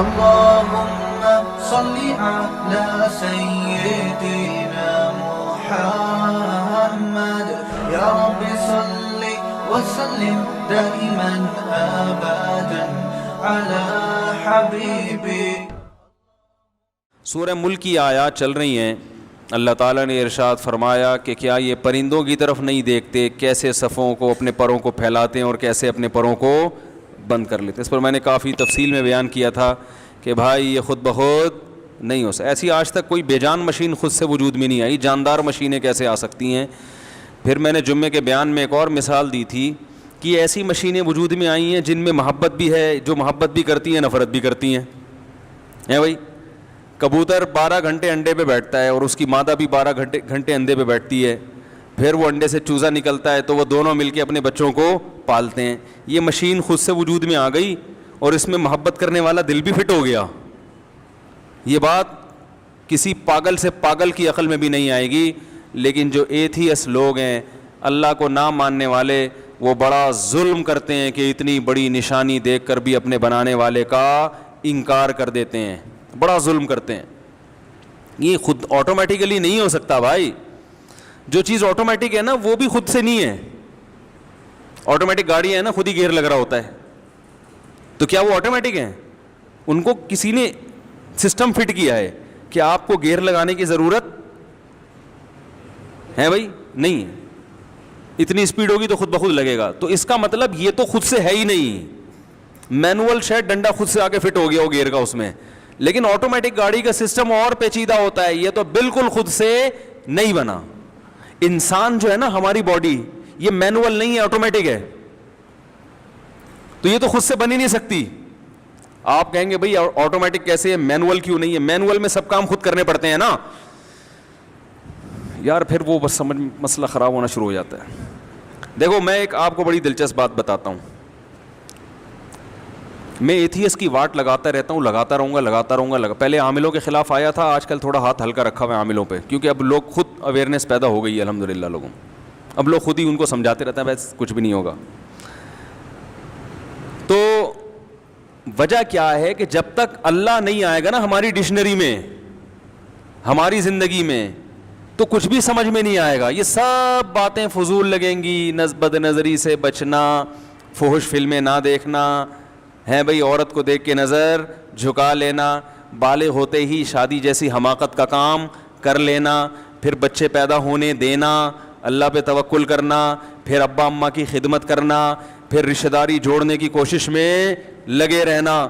اللهم صل على سيدنا محمد يا رب صل وسلم دائما ابدا على حبيبي. سورہ ملک کی آیات چل رہی ہیں. اللہ تعالیٰ نے ارشاد فرمایا کہ کیا یہ پرندوں کی طرف نہیں دیکھتے کیسے صفوں کو اپنے پروں کو پھیلاتے ہیں اور کیسے اپنے پروں کو بند کر لیتے ہیں. اس پر میں نے کافی تفصیل میں بیان کیا تھا کہ بھائی یہ خود بخود نہیں ہو سکتا. ایسی آج تک کوئی بے جان مشین خود سے وجود میں نہیں آئی. جاندار مشینیں کیسے آ سکتی ہیں؟ پھر میں نے جمعے کے بیان میں ایک اور مثال دی تھی کہ ایسی مشینیں وجود میں آئی ہیں جن میں محبت بھی ہے, جو محبت بھی کرتی ہیں نفرت بھی کرتی ہیں. بھائی کبوتر 12 گھنٹے انڈے پہ بیٹھتا ہے اور اس کی مادہ بھی 12 گھنٹے انڈے پہ بیٹھتی ہے. پھر وہ انڈے سے چوزا نکلتا ہے تو وہ دونوں مل کے اپنے بچوں کو پالتے ہیں. یہ مشین خود سے وجود میں آ گئی اور اس میں محبت کرنے والا دل بھی فٹ ہو گیا. یہ بات کسی پاگل سے پاگل کی عقل میں بھی نہیں آئے گی. لیکن جو ایتھیس لوگ ہیں, اللہ کو نہ ماننے والے, وہ بڑا ظلم کرتے ہیں کہ اتنی بڑی نشانی دیکھ کر بھی اپنے بنانے والے کا انکار کر دیتے ہیں. بڑا ظلم کرتے ہیں. یہ خود آٹومیٹیکلی نہیں ہو سکتا بھائی. جو چیز آٹومیٹک ہے نا وہ بھی خود سے نہیں ہے. آٹومیٹک گاڑی ہے نا, خود ہی گیئر لگ رہا ہوتا ہے, تو کیا وہ آٹومیٹک ہیں؟ ان کو کسی نے سسٹم فٹ کیا ہے کہ آپ کو گیئر لگانے کی ضرورت ہے بھائی؟ نہیں ہے. اتنی اسپیڈ ہوگی تو خود بخود لگے گا. تو اس کا مطلب یہ تو خود سے ہے ہی نہیں. مینول شاید ڈنڈا خود سے آ کے فٹ ہو گیا ہو گیئر کا اس میں, لیکن آٹومیٹک گاڑی کا سسٹم اور پیچیدہ ہوتا ہے. یہ تو بالکل خود سے نہیں بنا. انسان جو ہے نا, ہماری باڈی, یہ مینول نہیں ہے, آٹومیٹک ہے. تو یہ تو خود سے بن ہی نہیں سکتی. آپ کہیں گے بھئی آٹومیٹک کیسے ہے, مینول کیوں نہیں ہے؟ مینول میں سب کام خود کرنے پڑتے ہیں نا یار. پھر وہ بس سمجھ مسئلہ خراب ہونا شروع ہو جاتا ہے. دیکھو میں ایک آپ کو بڑی دلچسپ بات بتاتا ہوں. میں ایتھیس کی واٹ لگاتا رہتا ہوں, لگاتا رہوں گا. پہلے عاملوں کے خلاف آیا تھا, آج کل تھوڑا ہاتھ ہلکا رکھا ہوا ہے عاملوں پہ, کیونکہ اب لوگ خود اویئرنیس پیدا ہو گئی ہے الحمدللہ لوگوں. اب لوگ خود ہی ان کو سمجھاتے رہتے ہیں بس کچھ بھی نہیں ہوگا. تو وجہ کیا ہے کہ جب تک اللہ نہیں آئے گا نا ہماری ڈکشنری میں, ہماری زندگی میں, تو کچھ بھی سمجھ میں نہیں آئے گا. یہ سب باتیں فضول لگیں گی. بد نظری سے بچنا, فحش فلمیں نہ دیکھنا ہے بھئی, عورت کو دیکھ کے نظر جھکا لینا, بالغ ہوتے ہی شادی جیسی حماقت کا کام کر لینا, پھر بچے پیدا ہونے دینا, اللہ پہ توکل کرنا, پھر ابا اماں کی خدمت کرنا, پھر رشتہ داری جوڑنے کی کوشش میں لگے رہنا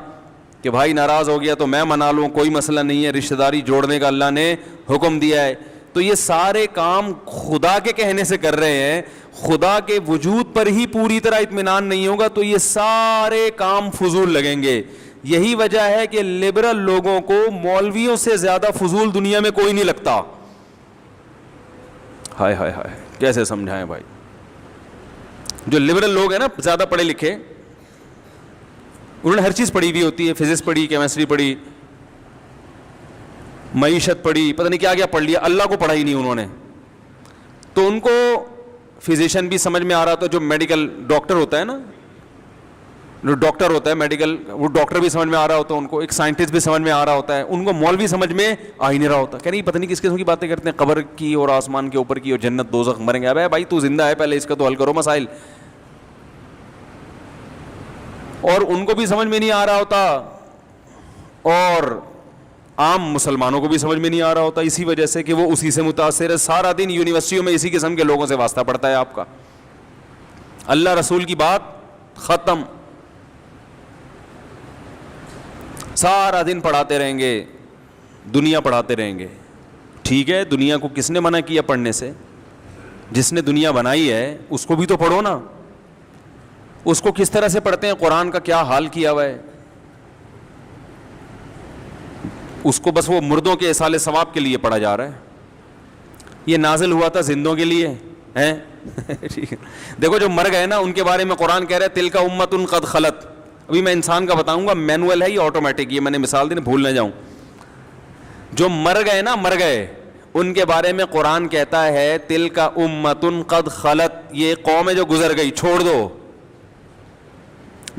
کہ بھائی ناراض ہو گیا تو میں منا لوں, کوئی مسئلہ نہیں ہے, رشتہ داری جوڑنے کا اللہ نے حکم دیا ہے. تو یہ سارے کام خدا کے کہنے سے کر رہے ہیں. خدا کے وجود پر ہی پوری طرح اطمینان نہیں ہوگا تو یہ سارے کام فضول لگیں گے. یہی وجہ ہے کہ لبرل لوگوں کو مولویوں سے زیادہ فضول دنیا میں کوئی نہیں لگتا. ہائے ہائے ہائے, کیسے سمجھائیں بھائی. جو لبرل لوگ ہیں نا, زیادہ پڑھے لکھے, انہوں نے ہر چیز پڑھی ہوئی ہوتی ہے, فزکس پڑھی, کیمسٹری پڑھی, معیشت پڑھی, پتہ نہیں کیا کیا پڑھ لیا, اللہ کو پڑھا ہی نہیں انہوں نے. تو ان کو فزیشین بھی سمجھ میں آ رہا تھا, جو میڈیکل ڈاکٹر ہوتا ہے نا, جو ڈاکٹر ہوتا ہے میڈیکل, وہ ڈاکٹر بھی سمجھ میں آ رہا ہوتا ہے ان کو, ایک سائنٹسٹ بھی سمجھ میں آ رہا ہوتا ہے. ان کو مولوی سمجھ میں آ ہی نہیں رہا ہوتا. کہہ نہیں پتہ نہیں کس قسم کی باتیں کرتے ہیں, قبر کی اور آسمان کے اوپر کی اور جنت دوزخ, مریں گے. ابے بھائی تو زندہ ہے, پہلے اس کا تو حل کرو مسائل. اور ان کو بھی سمجھ میں نہیں آ رہا ہوتا, اور عام مسلمانوں کو بھی سمجھ میں نہیں آ رہا ہوتا, اسی وجہ سے کہ وہ اسی سے متاثر ہے. سارا دن یونیورسٹیوں میں اسی قسم کے لوگوں سے واسطہ پڑتا ہے آپ کا. اللہ رسول کی بات ختم. سارا دن پڑھاتے رہیں گے, دنیا پڑھاتے رہیں گے. ٹھیک ہے, دنیا کو کس نے منع کیا پڑھنے سے؟ جس نے دنیا بنائی ہے اس کو بھی تو پڑھو نا. اس کو کس طرح سے پڑھتے ہیں, قرآن کا کیا حال کیا ہوا ہے. اس کو بس وہ مردوں کے اصال ثواب کے لیے پڑھا جا رہا ہے. یہ نازل ہوا تھا زندوں کے لیے ہیں. دیکھو جو مر گئے نا ان کے بارے میں قرآن کہہ رہا ہے تلک امۃ قد خلت. ابھی میں انسان کا بتاؤں گا, مینول ہے یہ آٹومیٹک, یہ میں نے مثال دی, بھول نہ جاؤں. جو مر گئے نا, مر گئے, ان کے بارے میں قرآن کہتا ہے تلک امۃ قد خلت, یہ قوم ہے جو گزر گئی, چھوڑ دو.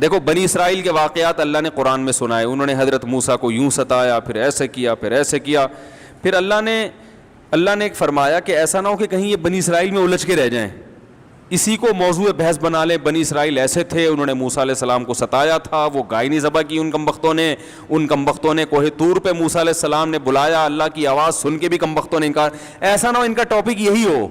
دیکھو بنی اسرائیل کے واقعات اللہ نے قرآن میں سنائے. انہوں نے حضرت موسیٰ کو یوں ستایا, پھر ایسے کیا, پھر ایسے کیا. پھر اللہ نے ایک فرمایا کہ ایسا نہ ہو کہ کہیں یہ بنی اسرائیل میں الجھ کے رہ جائیں, اسی کو موضوع بحث بنا لیں. بنی اسرائیل ایسے تھے, انہوں نے موسیٰ علیہ السلام کو ستایا تھا, وہ گائے نہیں ذبح کی ان کمبختوں نے کوہ طور پہ موسیٰ علیہ السلام نے بلایا, اللہ کی آواز سن کے بھی کمبختوں نے انکار. ایسا نہ ہو ان کا ٹاپک یہی ہو.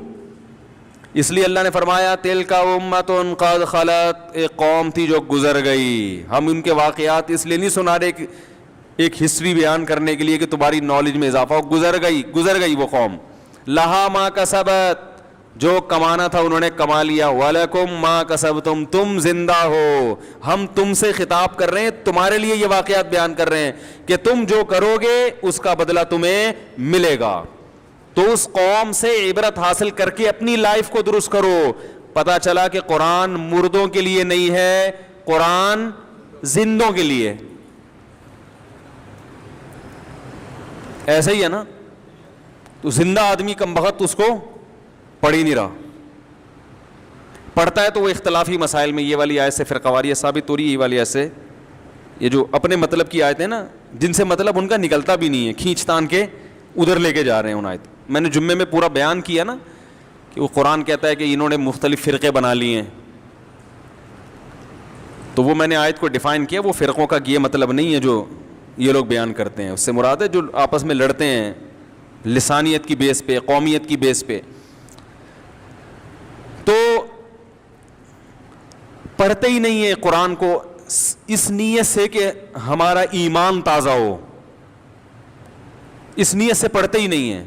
اس لیے اللہ نے فرمایا تلک امۃ قد خلت, ایک قوم تھی جو گزر گئی. ہم ان کے واقعات اس لیے نہیں سنا رہے ایک ہسٹری بیان کرنے کے لیے کہ تمہاری نالج میں اضافہ ہو. گزر گئی وہ قوم. لہا ما کسبت, جو کمانا تھا انہوں نے کما لیا. وَلَكُمْ مَا كَسَبْتُمْ, تم زندہ ہو. ہم تم سے خطاب کر رہے ہیں, تمہارے لیے یہ واقعات بیان کر رہے ہیں کہ تم جو کرو گے اس کا بدلہ تمہیں ملے گا. تو اس قوم سے عبرت حاصل کر کے اپنی لائف کو درست کرو. پتا چلا کہ قرآن مردوں کے لیے نہیں ہے, قرآن زندوں کے لیے. ایسا ہی ہے نا, تو زندہ آدمی کم بخت اس کو پڑھ ہی نہیں رہا, پڑھتا ہے تو وہ اختلافی مسائل میں یہ والی آیت سے فرقہ واریت ثابت ہو رہی ہے, یہ والی آیت سے. یہ جو اپنے مطلب کی آیتیں نا, جن سے مطلب ان کا نکلتا بھی نہیں ہے, کھینچ تان کے ادھر لے کے جا رہے ہیں ان آیت. میں نے جمعے میں پورا بیان کیا نا کہ وہ قرآن کہتا ہے کہ انہوں نے مختلف فرقے بنا لیے ہیں, تو وہ میں نے آیت کو ڈیفائن کیا. وہ فرقوں کا یہ مطلب نہیں ہے جو یہ لوگ بیان کرتے ہیں, اس سے مراد ہے جو آپس میں لڑتے ہیں لسانیت کی بیس پہ, قومیت کی بیس پہ. تو پڑھتے ہی نہیں ہے قرآن کو اس نیت سے کہ ہمارا ایمان تازہ ہو, اس نیت سے پڑھتے ہی نہیں ہیں.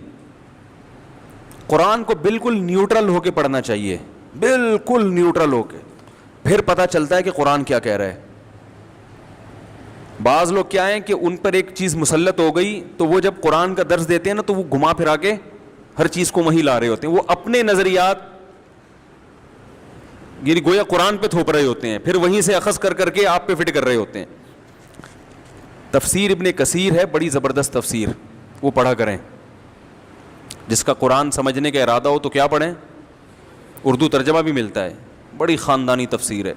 قرآن کو بالکل نیوٹرل ہو کے پڑھنا چاہیے, بالکل نیوٹرل ہو کے, پھر پتہ چلتا ہے کہ قرآن کیا کہہ رہا ہے. بعض لوگ کیا ہیں کہ ان پر ایک چیز مسلط ہو گئی تو وہ جب قرآن کا درس دیتے ہیں نا تو وہ گھما پھرا کے ہر چیز کو وہیں لا رہے ہوتے ہیں. وہ اپنے نظریات یعنی گویا قرآن پہ تھوپ رہے ہوتے ہیں, پھر وہیں سے اخذ کر کے آپ پہ فٹ کر رہے ہوتے ہیں. تفسیر ابن کثیر ہے, بڑی زبردست تفسیر, وہ پڑھا کریں. جس کا قرآن سمجھنے کا ارادہ ہو تو کیا پڑھیں, اردو ترجمہ بھی ملتا ہے, بڑی خاندانی تفسیر ہے.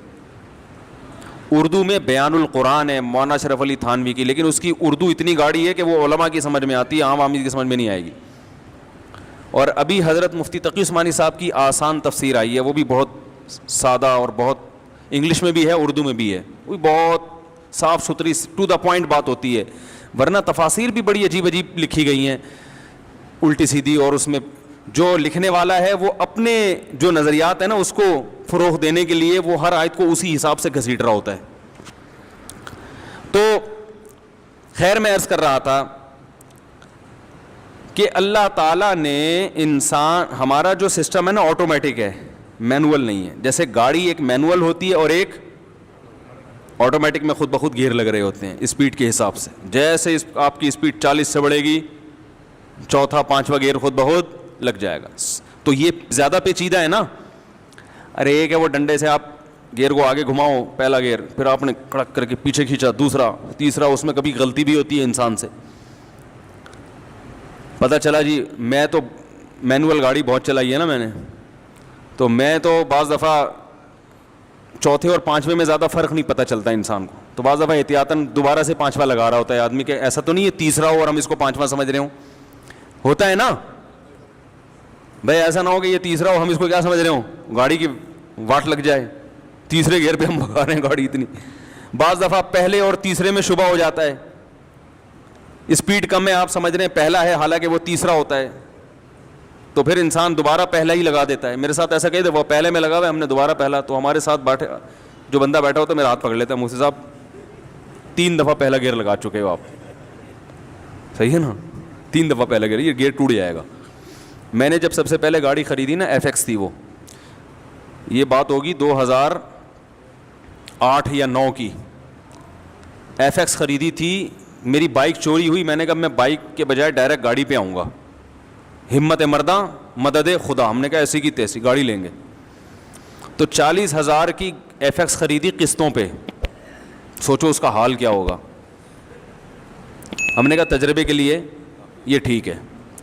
اردو میں بیان القرآن ہے مولانا اشرف علی تھانوی کی, لیکن اس کی اردو اتنی گاڑی ہے کہ وہ علماء کی سمجھ میں آتی ہے, عام آدمی کی سمجھ میں نہیں آئے گی. اور ابھی حضرت مفتی تقی عثمانی صاحب کی آسان تفسیر آئی ہے, وہ بھی بہت سادہ اور بہت انگلش میں بھی ہے, اردو میں بھی ہے, وہ بہت صاف ستھری ٹو دا پوائنٹ بات ہوتی ہے. ورنہ تفاسیر بھی بڑی عجیب لکھی گئی ہیں, الٹی سیدھی, اور اس میں جو لکھنے والا ہے وہ اپنے جو نظریات ہیں نا اس کو فروغ دینے کے لیے وہ ہر آیت کو اسی حساب سے گھسیٹ رہا ہوتا ہے. تو خیر میں عرض کر رہا تھا کہ اللہ تعالیٰ نے انسان, ہمارا جو سسٹم ہے نا آٹومیٹک ہے, مینول نہیں ہے. جیسے گاڑی ایک مینول ہوتی ہے اور ایک آٹومیٹک میں خود بخود گیئر لگ رہے ہوتے ہیں اسپیڈ کے حساب سے. جیسے آپ کی اسپیڈ 40 سے بڑھے گی, چوتھا پانچواں گیئر خود بخود لگ جائے گا. تو یہ زیادہ پیچیدہ ہے نا. ارے ایک ہے وہ ڈنڈے سے آپ گیئر کو آگے گھماؤ, پہلا گیئر, پھر آپ نے کڑک کر کے پیچھے کھینچا دوسرا, تیسرا, اس میں کبھی غلطی بھی ہوتی ہے انسان سے. پتہ چلا جی میں تو مینول گاڑی بہت چلائی ہے نا میں نے, تو میں تو بعض دفعہ چوتھے اور پانچویں میں زیادہ فرق نہیں پتہ چلتا انسان کو, تو بعض دفعہ احتیاطاً دوبارہ سے پانچواں لگا رہا ہوتا ہے آدمی, کہ ایسا تو نہیں ہے تیسرا ہو اور ہم اس کو پانچواں سمجھ رہے ہوں. ہوتا ہے نا بھائی, ایسا نہ ہو کہ یہ تیسرا ہو ہم اس کو کیا سمجھ رہے ہوں, گاڑی کی واٹ لگ جائے, تیسرے گیئر پہ ہم بھگا رہے ہیں گاڑی اتنی. بعض دفعہ پہلے اور تیسرے میں شبہ ہو جاتا ہے, اسپیڈ کم ہے آپ سمجھ رہے ہیں پہلا ہے حالانکہ وہ تیسرا ہوتا ہے, تو پھر انسان دوبارہ پہلا ہی لگا دیتا ہے. میرے ساتھ ایسا کہتے وہ پہلے میں لگا ہوا ہے, ہم نے دوبارہ پہلا, تو ہمارے ساتھ بیٹھے جو بندہ بیٹھا ہوتا ہے میرا ہاتھ پکڑ لیتا ہے, مجھ سے صاحب 3 دفعہ پہلا گیئر لگا چکے ہو آپ, صحیح ہے نا, 3 دفعہ پہلا گیئر, یہ گیئر ٹوٹ جائے گا. میں نے جب سب سے پہلے گاڑی خریدی نا, FX تھی وہ, یہ بات ہوگی 2008 یا 9 کی, FX خریدی تھی. میری بائک چوری ہوئی, میں نے کہا میں بائک کے بجائے ڈائریکٹ گاڑی پہ آؤں گا, ہمت مرداں مدد خدا. ہم نے کہا ایسی کی تیسی گاڑی لیں گے. تو 40,000 کی FX خریدی قسطوں پہ, سوچو اس کا حال کیا ہوگا. ہم نے کہا تجربے کے لیے یہ ٹھیک ہے.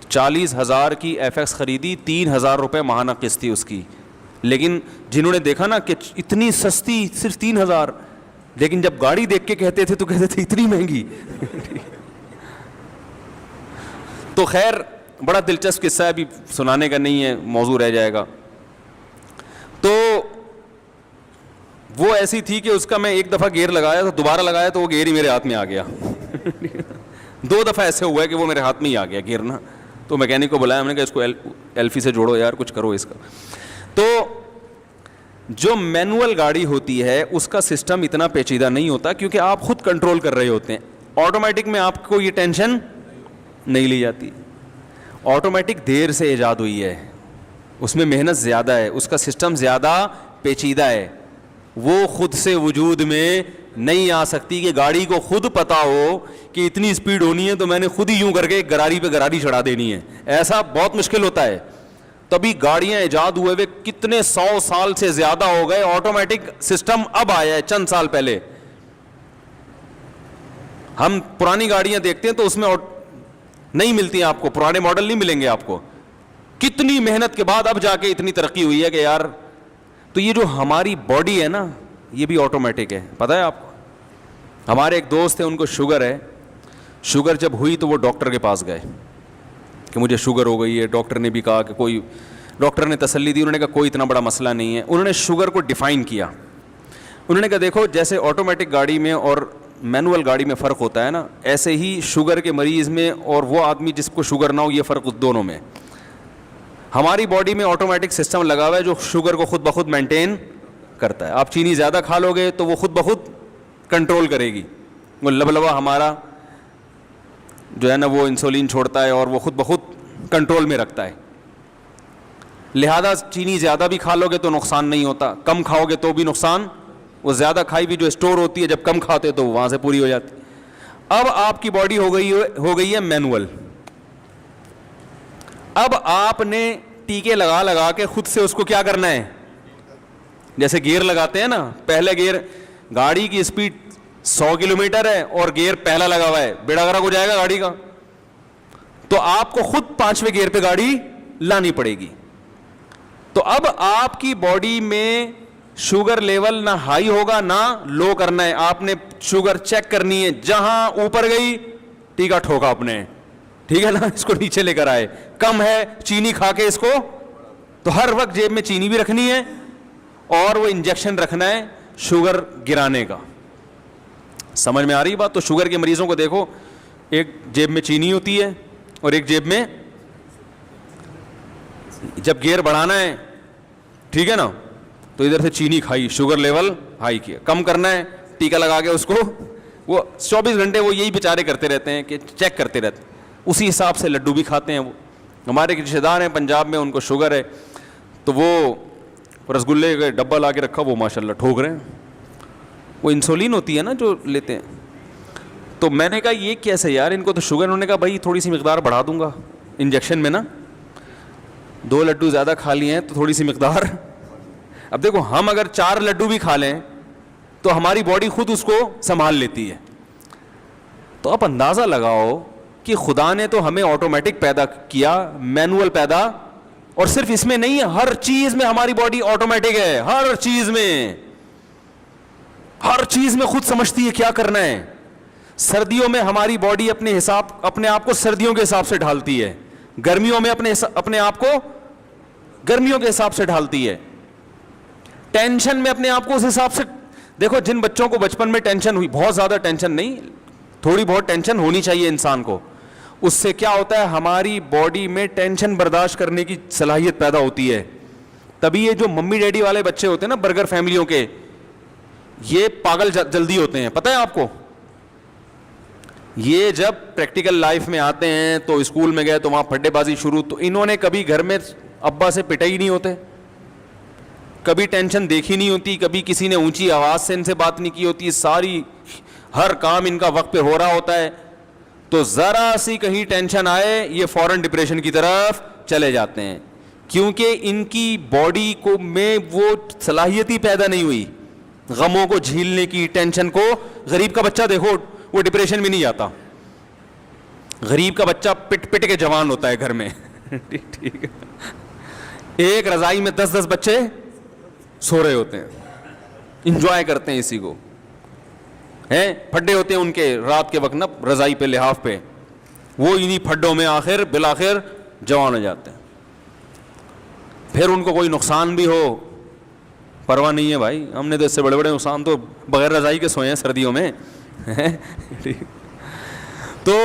40,000 کی FX خریدی, 3,000 روپے ماہانہ قسط تھی اس کی. لیکن جنہوں نے دیکھا نا کہ اتنی سستی صرف 3,000, لیکن جب گاڑی دیکھ کے کہتے تھے تو کہتے تھے اتنی مہنگی. تو خیر بڑا دلچسپ قصہ ہے, ابھی سنانے کا نہیں ہے, موضوع رہ جائے گا. تو وہ ایسی تھی کہ اس کا میں ایک دفعہ گیئر لگایا تو دوبارہ لگایا تو وہ گیئر ہی میرے ہاتھ میں آ گیا. 2 دفعہ ایسے ہوا ہے کہ وہ میرے ہاتھ میں ہی آ گیا گیئر نا. تو میکینک کو بلایا, میں نے کہا اس کو ایلفی سے جوڑو یار, کچھ کرو اس کا. تو جو مینول گاڑی ہوتی ہے اس کا سسٹم اتنا پیچیدہ نہیں ہوتا کیونکہ آپ خود کنٹرول کر رہے ہوتے ہیں. آٹومیٹک میں آپ کو یہ ٹینشن نہیں لی جاتی. آٹومیٹک دیر سے ایجاد ہوئی ہے, اس میں محنت زیادہ ہے, اس کا سسٹم زیادہ پیچیدہ ہے, وہ خود سے وجود میں نہیں آ سکتی کہ گاڑی کو خود پتا ہو کہ اتنی اسپیڈ ہونی ہے تو میں نے خود ہی یوں کر کے گراری پہ گراری چڑھا دینی ہے. ایسا بہت مشکل ہوتا ہے. تبھی گاڑیاں ایجاد ہوئے ہوئے کتنے 100 سال سے زیادہ ہو گئے, آٹومیٹک سسٹم اب آیا ہے چند سال پہلے. ہم پرانی گاڑیاں دیکھتے ہیں تو اس میں نہیں ملتی ہیں آپ کو, پرانے ماڈل نہیں ملیں گے آپ کو. کتنی محنت کے بعد اب جا کے اتنی ترقی ہوئی ہے کہ یار. تو یہ جو ہماری باڈی ہے نا یہ بھی آٹومیٹک ہے, پتہ ہے آپ کو. ہمارے ایک دوست ہیں ان کو شوگر ہے, شوگر جب ہوئی تو وہ ڈاکٹر کے پاس گئے کہ مجھے شوگر ہو گئی ہے. ڈاکٹر نے بھی کہا کہ کوئی, ڈاکٹر نے تسلی دی, انہوں نے کہا کوئی اتنا بڑا مسئلہ نہیں ہے. انہوں نے شوگر کو ڈیفائن کیا. انہوں نے کہا دیکھو جیسے آٹومیٹک گاڑی میں اور مینول گاڑی میں فرق ہوتا ہے نا, ایسے ہی شوگر کے مریض میں اور وہ آدمی جس کو شوگر نہ ہو یہ فرق دونوں میں. ہماری باڈی میں آٹومیٹک سسٹم لگا ہوا ہے جو شوگر کو خود بخود مینٹین کرتا ہے. آپ چینی زیادہ کھا لو گے تو وہ خود بخود کنٹرول کرے گی. وہ لبلبا ہمارا جو ہے نا وہ انسولین چھوڑتا ہے اور وہ خود بخود کنٹرول میں رکھتا ہے. لہذا چینی زیادہ بھی کھا لو گے تو نقصان نہیں ہوتا, کم کھاؤ گے تو بھی نقصان. وہ زیادہ کھائی بھی جو اسٹور ہوتی ہے جب کم کھاتے تو وہاں سے پوری ہو جاتی. اب آپ کی باڈی ہو گئی ہے مینول. اب آپ نے ٹیکے لگا لگا کے خود سے اس کو کیا کرنا ہے, جیسے گیئر لگاتے ہیں نا, پہلے گیئر, گاڑی کی اسپیڈ 100 کلومیٹر ہے اور گیئر پہلا لگا ہوا ہے, بیڑا گرک ہو جائے گا گاڑی کا. تو آپ کو خود 5ویں گیئر پہ گاڑی لانی پڑے گی. تو اب آپ کی باڈی میں شوگر لیول نہ ہائی ہوگا نہ لو کرنا ہے, آپ نے شوگر چیک کرنی ہے. جہاں اوپر گئی ٹیکا ٹھوکا آپ نے, ٹھیک ہے نا, اس کو نیچے لے کر آئے. کم ہے چینی کھا کے اس کو, تو ہر وقت جیب میں چینی بھی رکھنی ہے اور وہ انجیکشن رکھنا ہے شوگر گرانے کا. سمجھ میں آ رہی بات. تو شوگر کے مریضوں کو دیکھو, ایک جیب میں چینی ہوتی ہے اور ایک جیب میں, جب گیئر بڑھانا ہے ٹھیک ہے نا تو ادھر سے چینی کھائی, شوگر لیول ہائی کیا. کم کرنا ہے ٹیکا لگا کے اس کو, وہ 24 گھنٹے وہ یہی بیچارے کرتے رہتے ہیں کہ چیک کرتے رہتے ہیں. اسی حساب سے لڈو بھی کھاتے ہیں. وہ ہمارے رشتے دار ہیں پنجاب میں, ان کو شوگر ہے تو وہ رسگلے کا ڈبہ لا کے رکھا, وہ ماشاء اللہ ٹھوک رہے ہیں. وہ انسولین ہوتی ہے نا جو لیتے ہیں. تو میں نے کہا یہ کیسے یار, ان کو تو شوگر. انہوں نے کہا بھائی تھوڑی سی مقدار بڑھا دوں گا انجیکشن میں نا, 2 لڈو زیادہ کھا لیے ہیں تو تھوڑی سی مقدار. اب دیکھو ہم اگر 4 لڈو بھی کھا لیں تو ہماری باڈی خود اس کو سنبھال لیتی ہے. تو آپ اندازہ لگاؤ کہ خدا نے تو ہمیں آٹومیٹک پیدا کیا, مینول پیدا, اور صرف اس میں نہیں ہے, ہر چیز میں ہماری باڈی آٹومیٹک ہے. ہر چیز میں, ہر چیز میں خود سمجھتی ہے کیا کرنا ہے. سردیوں میں ہماری باڈی اپنے آپ کو سردیوں کے حساب سے ڈھالتی ہے, گرمیوں میں اپنے آپ کو گرمیوں کے حساب سے ڈھالتی ہے. ٹینشن میں اپنے آپ کو اس حساب سے. دیکھو جن بچوں کو بچپن میں ٹینشن ہوئی, بہت زیادہ ٹینشن نہیں, تھوڑی بہت ٹینشن ہونی چاہیے انسان کو, اس سے کیا ہوتا ہے ہماری باڈی میں ٹینشن برداشت کرنے کی صلاحیت پیدا ہوتی ہے. تبھی یہ جو ممی ڈیڈی والے بچے ہوتے ہیں نا برگر فیملیوں کے, یہ پاگل جلدی ہوتے ہیں. پتہ ہے آپ کو, یہ جب پریکٹیکل لائف میں آتے ہیں تو اسکول میں گئے تو وہاں پھڈے بازی شروع, تو انہوں نے کبھی گھر میں ابا سے پٹے ہی نہیں ہوتے, کبھی ٹینشن دیکھی نہیں ہوتی, کبھی کسی نے اونچی آواز سے ان سے بات نہیں کی ہوتی, ساری ہر کام ان کا وقت پہ ہو رہا ہوتا ہے. تو ذرا سی کہیں ٹینشن آئے یہ فوراً ڈپریشن کی طرف چلے جاتے ہیں, کیونکہ ان کی باڈی کو میں وہ صلاحیت ہی پیدا نہیں ہوئی غموں کو جھیلنے کی, ٹینشن کو. غریب کا بچہ دیکھو وہ ڈپریشن میں نہیں جاتا, غریب کا بچہ پٹ پٹ کے جوان ہوتا ہے گھر میں. ٹھیک ہے, ایک رضائی میں 10-10 بچے سو رہے ہوتے ہیں, انجوائے کرتے ہیں اسی کو. ہیں, پھڈے ہوتے ہیں ان کے رات کے وقت نا رضائی پہ, لحاف پہ, وہ انہی پھڈوں میں آخر بالآخر جوان ہو جاتے ہیں. پھر ان کو کوئی نقصان بھی ہو پرواہ نہیں ہے بھائی, ہم نے تو اس سے بڑے بڑے نقصان تو بغیر رضائی کے سوئے ہیں سردیوں میں. تو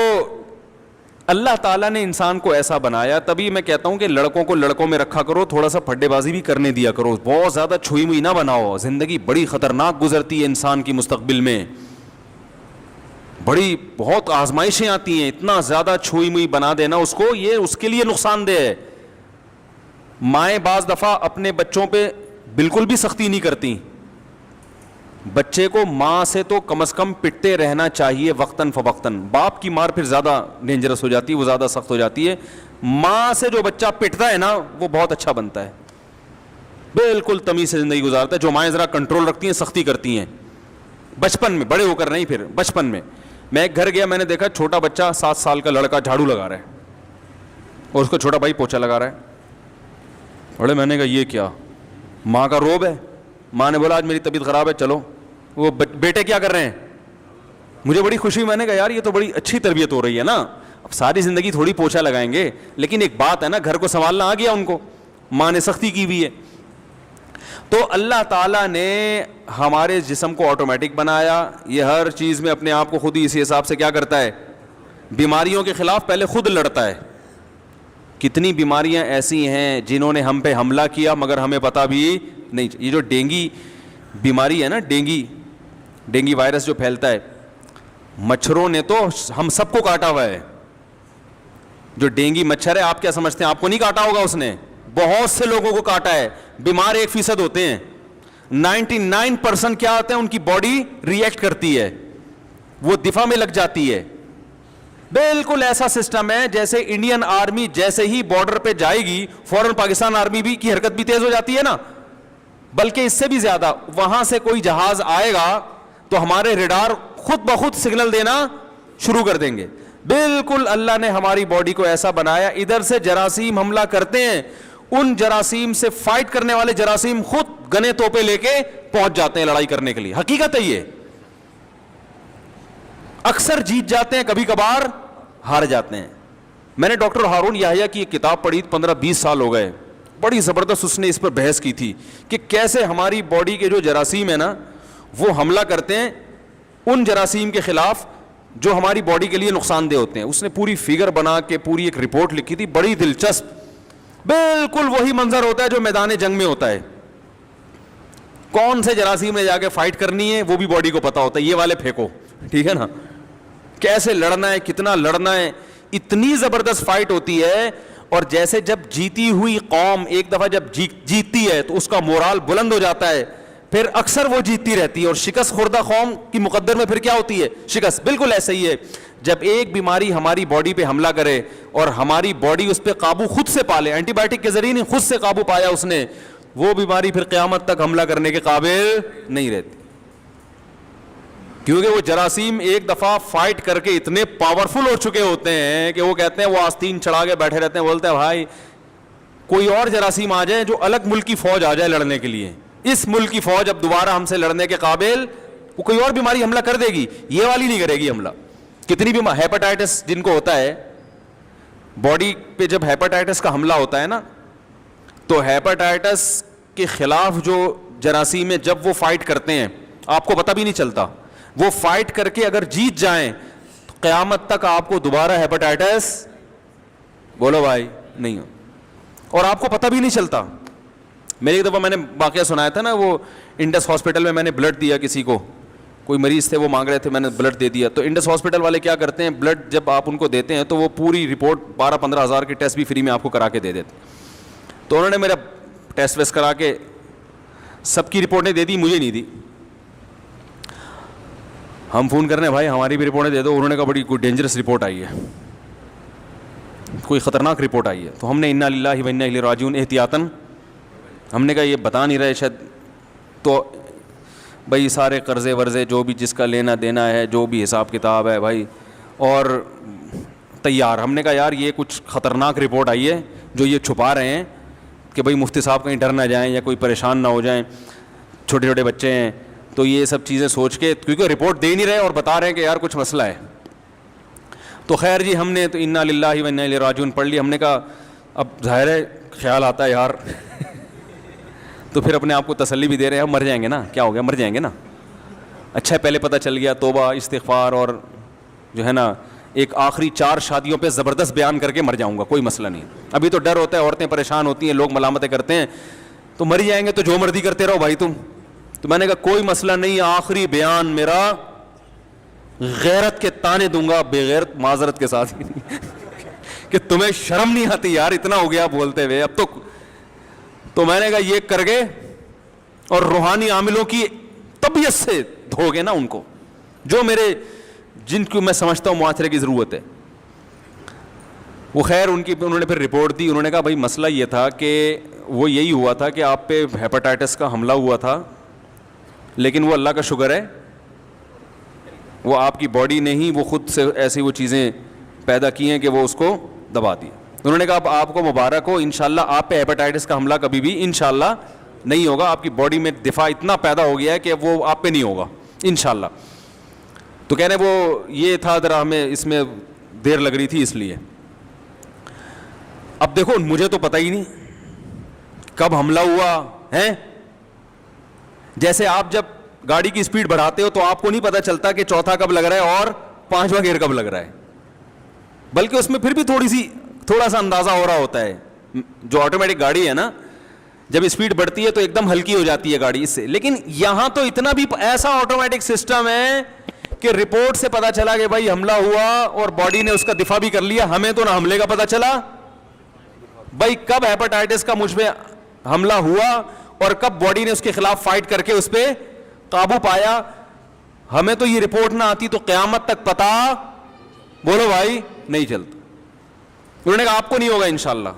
اللہ تعالیٰ نے انسان کو ایسا بنایا. تبھی میں کہتا ہوں کہ لڑکوں کو لڑکوں میں رکھا کرو, تھوڑا سا پھڈے بازی بھی کرنے دیا کرو, بہت زیادہ چھوئی موئی نہ بناؤ. زندگی بڑی خطرناک گزرتی ہے انسان کی مستقبل میں, بڑی بہت آزمائشیں آتی ہیں. اتنا زیادہ چھوئی موئی بنا دینا اس کو, یہ اس کے لیے نقصان دہ ہے. مائیں بعض دفعہ اپنے بچوں پہ بالکل بھی سختی نہیں کرتی. بچے کو ماں سے تو کم از کم پٹتے رہنا چاہیے وقتاً فوقتاً. باپ کی مار پھر زیادہ ڈینجرس ہو جاتی ہے, وہ زیادہ سخت ہو جاتی ہے. ماں سے جو بچہ پٹتا ہے نا وہ بہت اچھا بنتا ہے, بالکل تمیز سے زندگی گزارتا ہے. جو مائیں ذرا کنٹرول رکھتی ہیں, سختی کرتی ہیں بچپن میں, بڑے ہو کر نہیں, پھر بچپن میں. میں ایک گھر گیا, میں نے دیکھا چھوٹا بچہ 7 سال کا لڑکا جھاڑو لگا رہا ہے اور اس کو چھوٹا بھائی پوچھا لگا رہا ہے. بڑے میں نے کہا یہ کیا؟ ماں کا روب ہے. ماں نے بولا آج میری طبیعت خراب ہے چلو. وہ بیٹے کیا کر رہے ہیں؟ مجھے بڑی خوشی, میں نے کہا یار یہ تو بڑی اچھی تربیت ہو رہی ہے نا. اب ساری زندگی تھوڑی پوچھا لگائیں گے, لیکن ایک بات ہے نا, گھر کو سنبھالنا آ گیا ان کو, ماں نے سختی کی ہوئی ہے. تو اللہ تعالیٰ نے ہمارے جسم کو آٹومیٹک بنایا, یہ ہر چیز میں اپنے آپ کو خود ہی اسی حساب سے کیا کرتا ہے, بیماریوں کے خلاف پہلے خود لڑتا ہے. کتنی بیماریاں ایسی ہیں جنہوں نے ہم پہ حملہ کیا مگر ہمیں پتہ بھی نہیں. یہ جو ڈینگی بیماری ہے نا, ڈینگی وائرس جو پھیلتا ہے, مچھروں نے تو ہم سب کو کاٹا ہوا ہے. جو ڈینگی مچھر ہے, آپ کیا سمجھتے ہیں آپ کو نہیں کاٹا ہوگا اس نے؟ بہت سے لوگوں کو کاٹا ہے. بیمار 1% ہوتے ہیں, 99% کیا ہوتے ہیں, ان کی باڈی ری ایکٹ کرتی ہے, وہ دفاع میں لگ جاتی ہے. بالکل ایسا سسٹم ہے جیسے انڈین آرمی جیسے ہی بارڈر پہ جائے گی فوراً پاکستان آرمی بھی کی حرکت بھی تیز ہو جاتی ہے نا, بلکہ اس سے بھی زیادہ. وہاں سے کوئی جہاز آئے گا تو ہمارے ریڈار خود بخود سگنل دینا شروع کر دیں گے. بالکل اللہ نے ہماری باڈی کو ایسا بنایا. ادھر سے جراثیم حملہ کرتے ہیں, ان جراثیم سے فائٹ کرنے والے جراثیم خود گنے توپے لے کے پہنچ جاتے ہیں لڑائی کرنے کے لیے. حقیقت ہے یہ, اکثر جیت جاتے ہیں, کبھی کبھار ہار جاتے ہیں. میں نے ڈاکٹر ہارون یحییٰ کی ایک کتاب پڑھی, 15-20 سال ہو گئے, بڑی زبردست اس نے اس پر بحث کی تھی کہ کیسے ہماری باڈی کے جو جراثیم ہیں نا وہ حملہ کرتے ہیں ان جراثیم کے خلاف جو ہماری باڈی کے لیے نقصان دہ ہوتے ہیں. اس نے پوری فگر بنا کے پوری ایک رپورٹ لکھی تھی, بڑی دلچسپ. بالکل وہی منظر ہوتا ہے جو میدان جنگ میں ہوتا ہے. کون سے جراثیم نے جا کے فائٹ کرنی ہے وہ بھی باڈی کو پتا ہوتا ہے, یہ والے پھینکو, ٹھیک ہے نا, کیسے لڑنا ہے, کتنا لڑنا ہے. اتنی زبردست فائٹ ہوتی ہے. اور جیسے جب جیتی ہوئی قوم ایک دفعہ جب جیتتی ہے تو اس کا مورال بلند ہو جاتا ہے, پھر اکثر وہ جیتتی رہتی ہے. اور شکست خوردہ قوم کی مقدر میں پھر کیا ہوتی ہے؟ شکست. بالکل ایسا ہی ہے, جب ایک بیماری ہماری باڈی پہ حملہ کرے اور ہماری باڈی اس پہ قابو خود سے پا لے, اینٹی بائیوٹک کے ذریعے خود سے قابو پایا اس نے, وہ بیماری پھر قیامت تک حملہ کرنے کے قابل نہیں رہتی. کیونکہ وہ جراثیم ایک دفعہ فائٹ کر کے اتنے پاورفل ہو چکے ہوتے ہیں کہ وہ کہتے ہیں, وہ آستین چڑھا کے بیٹھے رہتے ہیں, بولتے ہیں بھائی کوئی اور جراثیم آ جائے جو الگ ملک کی فوج آ جائے لڑنے کے لیے, اس ملک کی فوج اب دوبارہ ہم سے لڑنے کے قابل, وہ کوئی اور بیماری حملہ کر دے گی, یہ والی نہیں کرے گی حملہ. کتنی بھی ہیپاٹائٹس جن کو ہوتا ہے, باڈی پہ جب ہیپاٹائٹس کا حملہ ہوتا ہے نا, تو ہیپاٹائٹس کے خلاف جو جراثیم ہے جب وہ فائٹ کرتے ہیں آپ کو پتہ بھی نہیں چلتا. وہ فائٹ کر کے اگر جیت جائیں تو قیامت تک آپ کو دوبارہ ہیپاٹائٹس, بولو بھائی, نہیں ہو, اور آپ کو پتہ بھی نہیں چلتا. میری ایک دفعہ میں نے واقعہ سنایا تھا نا, وہ انڈس ہاسپٹل میں نے بلڈ دیا کسی کو, کوئی مریض تھے وہ مانگ رہے تھے, میں نے بلڈ دے دیا. تو انڈس ہاسپٹل والے کیا کرتے ہیں, بلڈ جب آپ ان کو دیتے ہیں تو وہ پوری رپورٹ 12-15 ہزار کے ٹیسٹ بھی فری میں آپ کو کرا کے دے دیتے. تو انہوں نے میرا ٹیسٹ ویسٹ کرا کے سب کی رپورٹیں دے دی, مجھے نہیں دی. ہم فون کر رہے ہیں بھائی ہماری بھی رپورٹیں دے دو. انہوں نے کہا بڑی کوئی ڈینجرس رپورٹ آئی ہے, کوئی خطرناک رپورٹ آئی ہے. تو ہم نے انا للہ و انا الیہ راجعون احتیاطاً, ہم نے کہا یہ بتا نہیں رہے شاید, تو بھائی سارے قرضے ورضے جو بھی جس کا لینا دینا ہے, جو بھی حساب کتاب ہے بھائی, اور تیار. ہم نے کہا یار یہ کچھ خطرناک رپورٹ آئی ہے جو یہ چھپا رہے ہیں کہ بھائی مفتی صاحب کہیں ڈر نہ جائیں یا کوئی پریشان نہ ہو جائیں, چھوٹے چھوٹے بچے ہیں. تو تو یہ سب چیزیں سوچ کے, کیونکہ رپورٹ دے نہیں رہے اور بتا رہے ہیں کہ یار کچھ مسئلہ ہے. تو خیر جی, ہم نے تو انا للہ و انا الیہ راجعون پڑھ لی. ہم نے کہا اب ظاہر ہے خیال آتا ہے یار تو پھر اپنے آپ کو تسلی بھی دے رہے ہیں, ہم مر جائیں گے نا, کیا ہو گیا, مر جائیں گے نا. اچھا پہلے پتہ چل گیا, توبہ استغفار اور جو ہے نا ایک آخری 4 شادیوں پہ زبردست بیان کر کے مر جاؤں گا, کوئی مسئلہ نہیں. ابھی تو ڈر ہوتا ہے, عورتیں پریشان ہوتی ہیں, لوگ ملامتیں کرتے ہیں, تو مر جائیں گے تو جو مرضی کرتے رہو بھائی تم. تو میں نے کہا کوئی مسئلہ نہیں, آخری بیان میرا غیرت کے تانے دوں گا, بغیرت معذرت کے ساتھ کہ تمہیں شرم نہیں آتی یار, اتنا ہو گیا بولتے ہوئے اب تو میں نے کہا یہ کر گئے اور روحانی عاملوں کی طبیعت سے دھو گے نا ان کو, جو میرے جن کو میں سمجھتا ہوں معاشرے کی ضرورت ہے. وہ خیر انہوں نے پھر رپورٹ دی. انہوں نے کہا بھائی مسئلہ یہ تھا کہ وہ یہی ہوا تھا کہ آپ پہ ہیپاٹائٹس کا حملہ ہوا تھا, لیکن وہ اللہ کا شکر ہے وہ آپ کی باڈی نے ہی وہ خود سے ایسی وہ چیزیں پیدا کی ہیں کہ وہ اس کو دبا دی. انہوں نے کہا اب آپ کو مبارک ہو, انشاءاللہ آپ پہ ہیپاٹائٹس کا حملہ کبھی بھی انشاءاللہ نہیں ہوگا, آپ کی باڈی میں دفاع اتنا پیدا ہو گیا ہے کہ وہ آپ پہ نہیں ہوگا انشاءاللہ. تو کہنے وہ یہ تھا ذرا ہمیں اس میں دیر لگ رہی تھی اس لیے. اب دیکھو مجھے تو پتہ ہی نہیں کب حملہ ہوا ہے. جیسے آپ جب گاڑی کی سپیڈ بڑھاتے ہو تو آپ کو نہیں پتہ چلتا کہ چوتھا کب لگ رہا ہے اور 5واں گیئر کب لگ رہا ہے, بلکہ اس میں پھر بھی تھوڑا سا اندازہ ہو رہا ہوتا ہے. جو آٹومیٹک گاڑی ہے نا, جب اسپیڈ بڑھتی ہے تو ایک دم ہلکی ہو جاتی ہے گاڑی اس سے, لیکن یہاں تو اتنا بھی ایسا آٹومیٹک سسٹم ہے کہ رپورٹ سے پتا چلا کہ بھائی حملہ ہوا اور باڈی نے اس کا دفاع بھی کر لیا. ہمیں تو نہ حملے کا پتا چلا, بھائی کب ہیپاٹائٹس کا مجھ پہ حملہ ہوا اور کب باڈی نے اس کے خلاف فائٹ کر کے اس پہ قابو پایا. ہمیں تو یہ رپورٹ نہ آتی تو قیامت تک پتا بولو بھائی نہیں چلتا. انہوں نے کہا آپ کو نہیں ہوگا انشاءاللہ,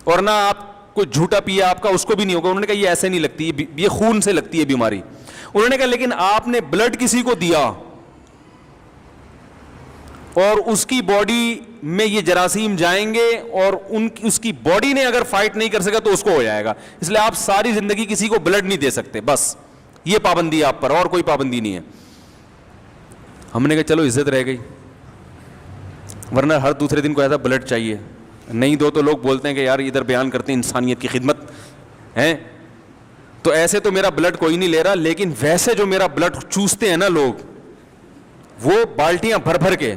اور نہ آپ کوئی جھوٹا پیا آپ کا اس کو بھی نہیں ہوگا. انہوں نے کہا یہ ایسے نہیں لگتی, یہ خون سے لگتی ہے بیماری. انہوں نے کہا لیکن آپ نے بلڈ کسی کو دیا اور اس کی باڈی میں یہ جراثیم جائیں گے اور اس کی باڈی نے اگر فائٹ نہیں کر سکا تو اس کو ہو جائے گا, اس لیے آپ ساری زندگی کسی کو بلڈ نہیں دے سکتے, بس یہ پابندی ہے آپ پر, اور کوئی پابندی نہیں ہے. ہم نے کہا چلو عزت رہ گئی, ورنہ ہر دوسرے دن کو ایسا بلڈ چاہیے, نہیں دو تو لوگ بولتے ہیں کہ یار ادھر بیان کرتے ہیں انسانیت کی خدمت ہے. تو ایسے تو میرا بلڈ کوئی نہیں لے رہا, لیکن ویسے جو میرا بلڈ چوستے ہیں نا لوگ, وہ بالٹیاں بھر بھر کے.